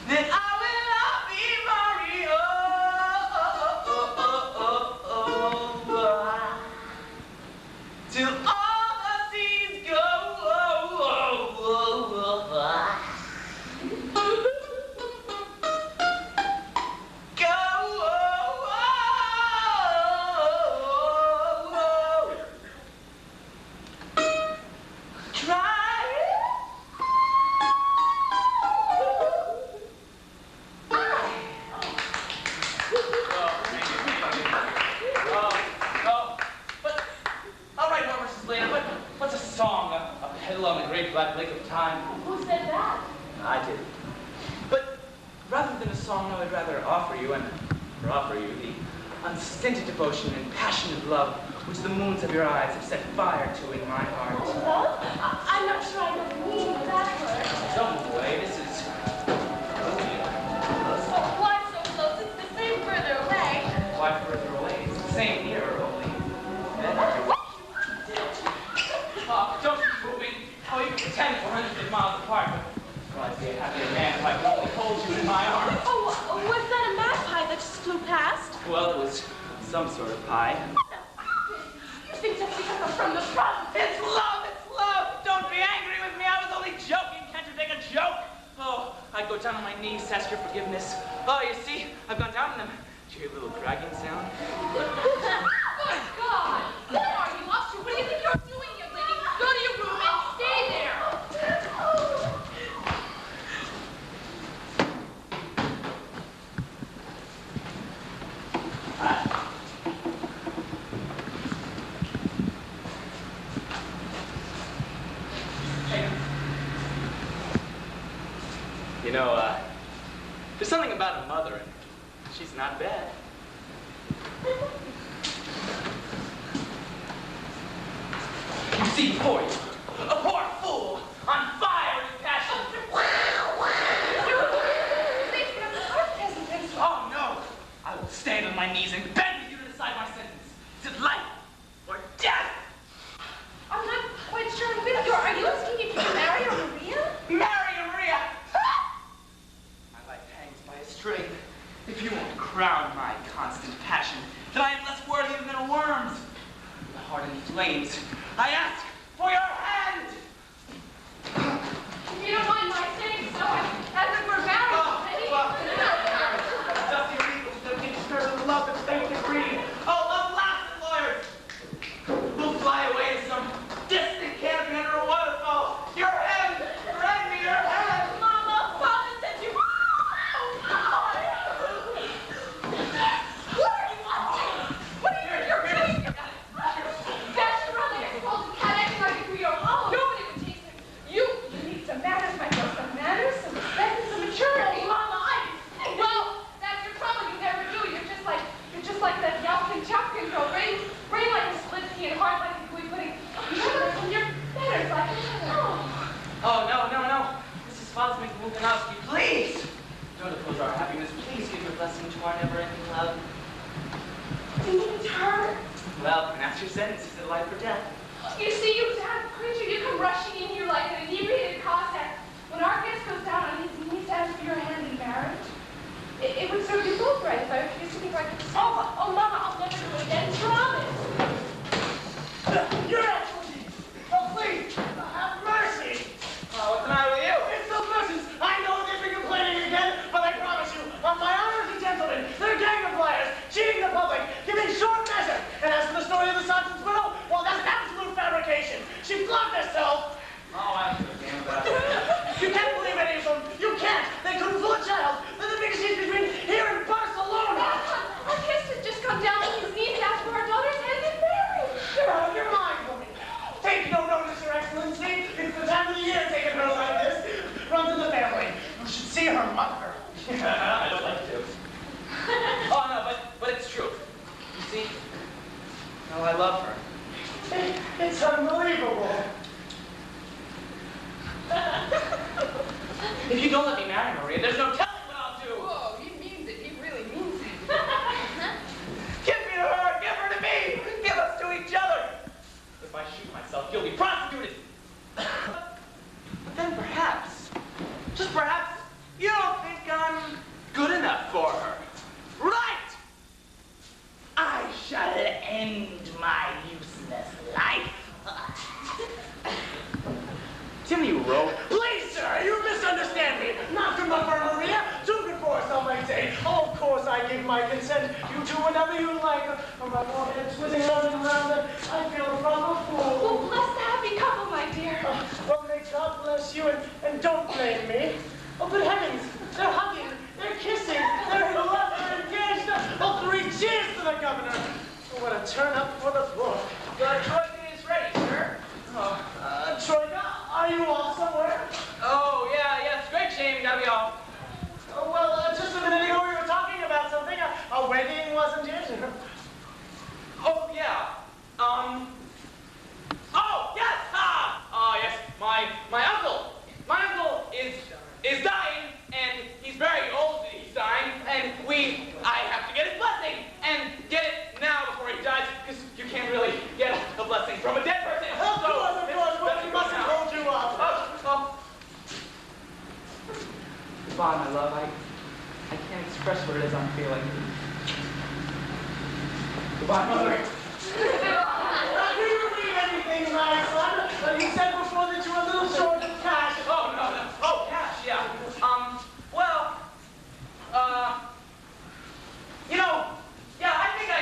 that I will love thee, Maria, till all the seas go. What's a song? A pedal on the great black lake of time? Who said that? I did. But rather than a song, I would rather offer you the unstinted devotion and passionate love which the moons of your eyes have set fire to in my heart. Love? I'm not sure I know the meaning of that word. Don't worry, this is... Oh, why so close? It's the same further away. Why further away? It's the same nearer, only better. Oh, don't keep moving. Oh, you can pretend we're hundreds of miles apart, but well, I'd be a happier man if I could only hold you in my arms. Oh, was that a magpie that just flew past? Well, it was some sort of pie. You think just because I'm from the front? It's love, it's love! Don't be angry with me, I was only joking. Can't you take a joke? Oh, I'd go down on my knees to ask your forgiveness. Oh, you see, I've gone down on them. Did you hear a little dragging sound? Good God! Where are you, Oscar? What do you think you're doing, young lady? Go to your room and stay there! You know, there's something about a mother, and she's not bad. You see before you, a poor fool, on fire with passion. Oh, no! I will stand on my knees and beg with you to decide my sentence. Is it life or death? I'm not quite sure I'm with you. Are you asking if you can marry a Maria? Marry a Maria! My life hangs by a string. If you won't crown my constant passion, that I am less worthy than a worm's. The heart in flames. I ask for your hand! If you don't mind my saying so, as if we're married, maybe. Dusty Regal, the kinsman of love that's faint to breathe. Oh, love laughs at lawyers. We'll fly away to some distant camping under a waterfall. Your hand! Grant me your hand! Mama, Father said you. What are you up to? What are you doing? That's your brother. You're supposed to cat acting like if we are hollow. Nobody would taste him. You need some manners, my girl. Some manners, some respect, and some maturity. Mama, well, that's your trouble. You never do. You're just like that yelping Chupkin girl. Brain like a split key and heart like a gooey pudding. You should learn from your manners like Oh, no. Mrs. Fosmic Mukanowski, please! Don't oppose our happiness. Please give your blessing to our never-ending love. Didn't her? Well, pronounce your sentence. Is it life or death? You see, you damn creature, you come rushing in here like an inebriated Cossack. When our guest goes down on his knees to ask for your hand in marriage, it would serve you both right if I refused to think like this. Oh, Mama, I'll never do it again. Promise. Your Excellency! Oh, please, have mercy! What's the matter with you? It's the persons! I know they've been complaining again, but I promise you, on my honor as a gentleman, they're gang of liars, cheating the public, giving short measure. And as for the story of the sergeant's widow, well, that's an absolute fabrication. She flogged herself. Oh, I don't give a damn about it. You can't believe any of them. You can't. They couldn't fool a child. They're the biggest she's between here and Barcelona. Our guest has just come down on his knees to ask for our daughter's hand in marriage. You're out of your mind, woman. Take no notice, Your Excellency. It's the time of the year taking her like this. Run to the family. You should see her mother. I don't like to. Oh, no, but it's true. You see? Well, I love her. It's unbelievable. If you don't let me marry Maria, there's no telling what I'll do. Whoa, he means it. He really means it. Give me to her, give her to me, give us to each other. If I shoot myself, you'll be prosecuted. But then perhaps, just perhaps, you don't think I'm good enough for her. Right! I shall end my useless life. Timmy Rowe. Please, sir, you misunderstand me. Not good enough for Maria. Too good for us, some might say. Oh, of course, I give my consent. You do whatever you like. Oh, my forehead twisting round and round. I feel a proper fool. Well, bless the happy couple, my dear. Well, may God bless you, and don't blame me. Oh, good heavens, they're hugging, they're kissing, they're in love, they're engaged. Oh, 3 cheers to the governor. Oh, what a turn up for the book. The troika is ready, sir. Troika, are you off somewhere? Oh, yeah, it's a great shame. You gotta be off. Oh, well, just a minute ago we were talking about something. A wedding, wasn't it? Oh, yeah. Oh, yes! Yes, my uncle. My uncle is dying, and he's very old. He's dying, and I have to get his blessing, and get it now before he dies, because you can't really get a blessing from a dead person. Of course, but we mustn't hold you up. Goodbye, my love. I can't express what it is I'm feeling. Goodbye, mother. Do you need anything, my son? You said before that you were a little short of cash. Oh, no. Oh, cash, yeah.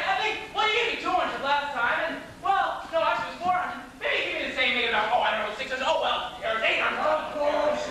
I think, well, you gave me 200 last time, and, well, no, actually it was 400. Maybe give me the same, maybe about, I don't know, 600. Oh, well, here's 800. Of course.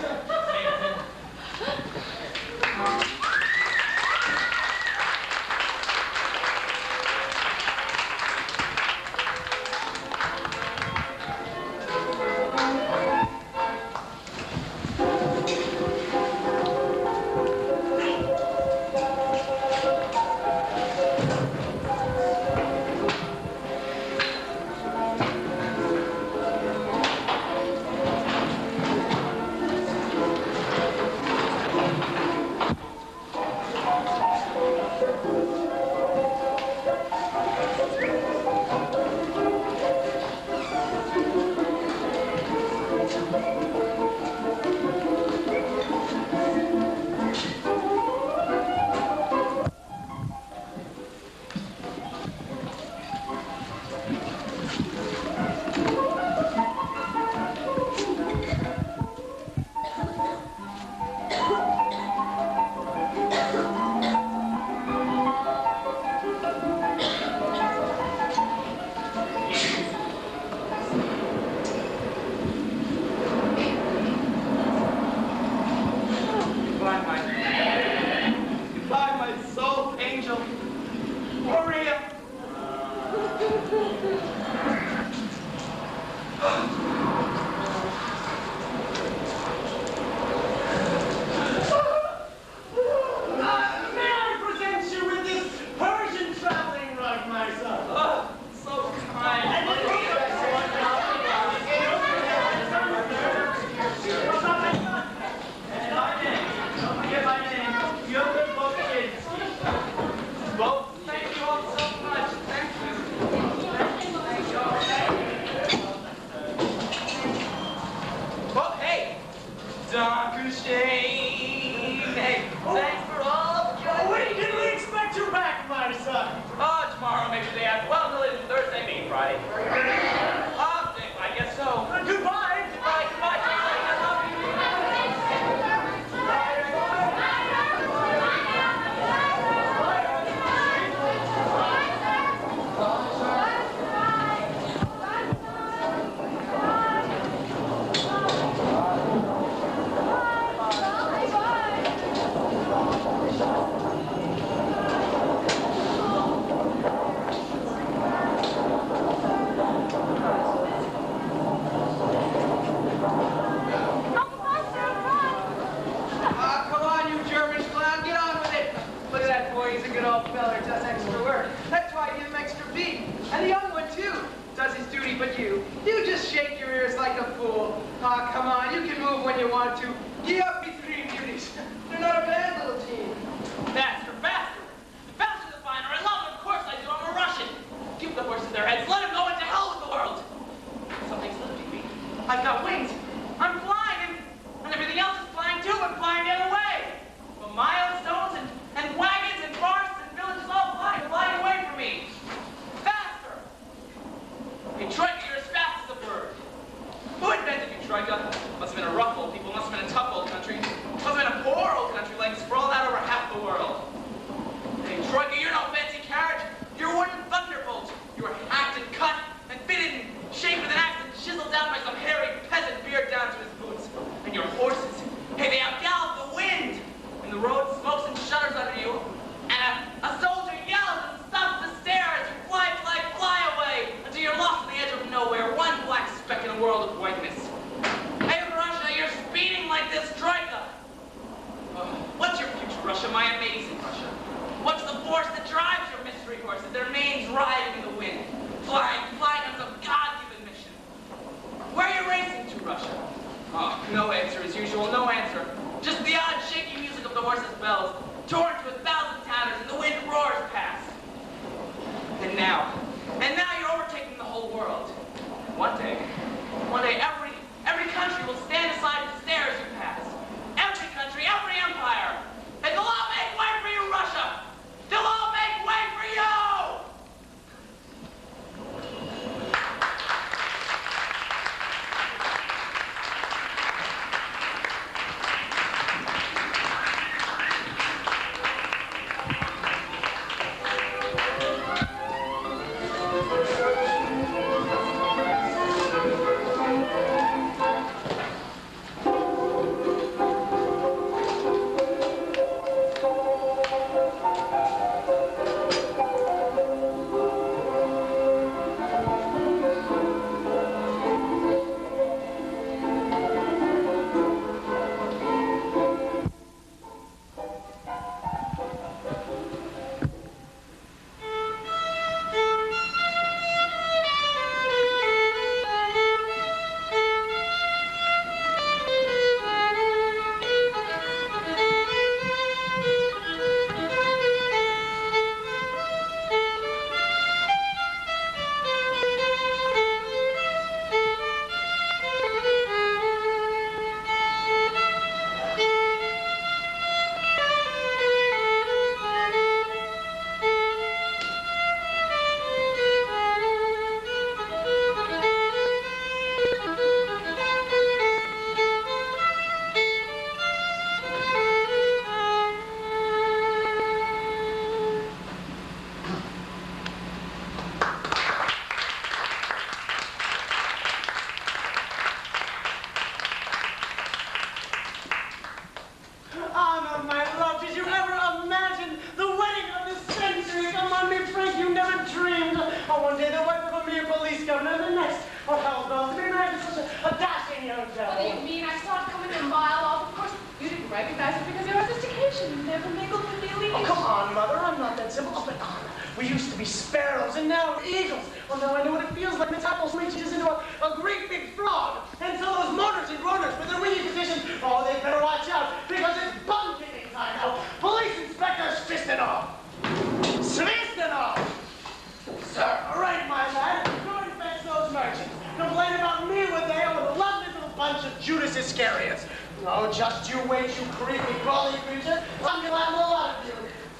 Oh, one day the wife of a mere police governor, and the next, oh, hell knows, to be married to such a dashing young devil. What do you mean? I saw it coming a mile off. Of course, you didn't recognize it because you're sophistication. You never mingled with the elite. Oh, come on, Mother, I'm not that simple. Oh, but we used to be sparrows, and now we're eagles. Well, now I know what it feels like. Miss Apples reaches into a great big frog. And so those motors and rotors with their wingy positions, oh, they better watch out, because it's bum kicking time now. Police inspector Svistanov. Svistanov! Sir, all right, my lad, go and fetch those merchants. Complain about me when they are with a lovely little bunch of Judas Iscariots. Oh, just you wait, you creepy, crawly creature. I'm gonna have a lot of you.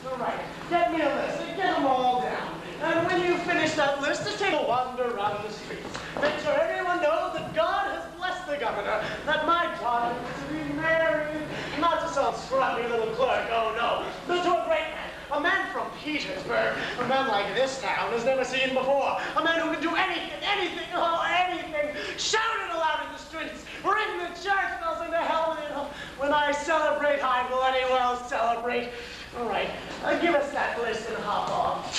All right, get me a list and get them all down. And when you finish that list, just take a wander around the streets. Make sure everyone knows that God has blessed the governor, that my daughter is to be married, not to some scruffy little clerk, oh no, but to a great man. A man from Petersburg, a man like this town has never seen before. A man who can do anything, oh, anything. Shout it aloud in the streets. Ring the church bells into hell with it. When I celebrate, I will anyone else celebrate. All right, give us that list and hop off.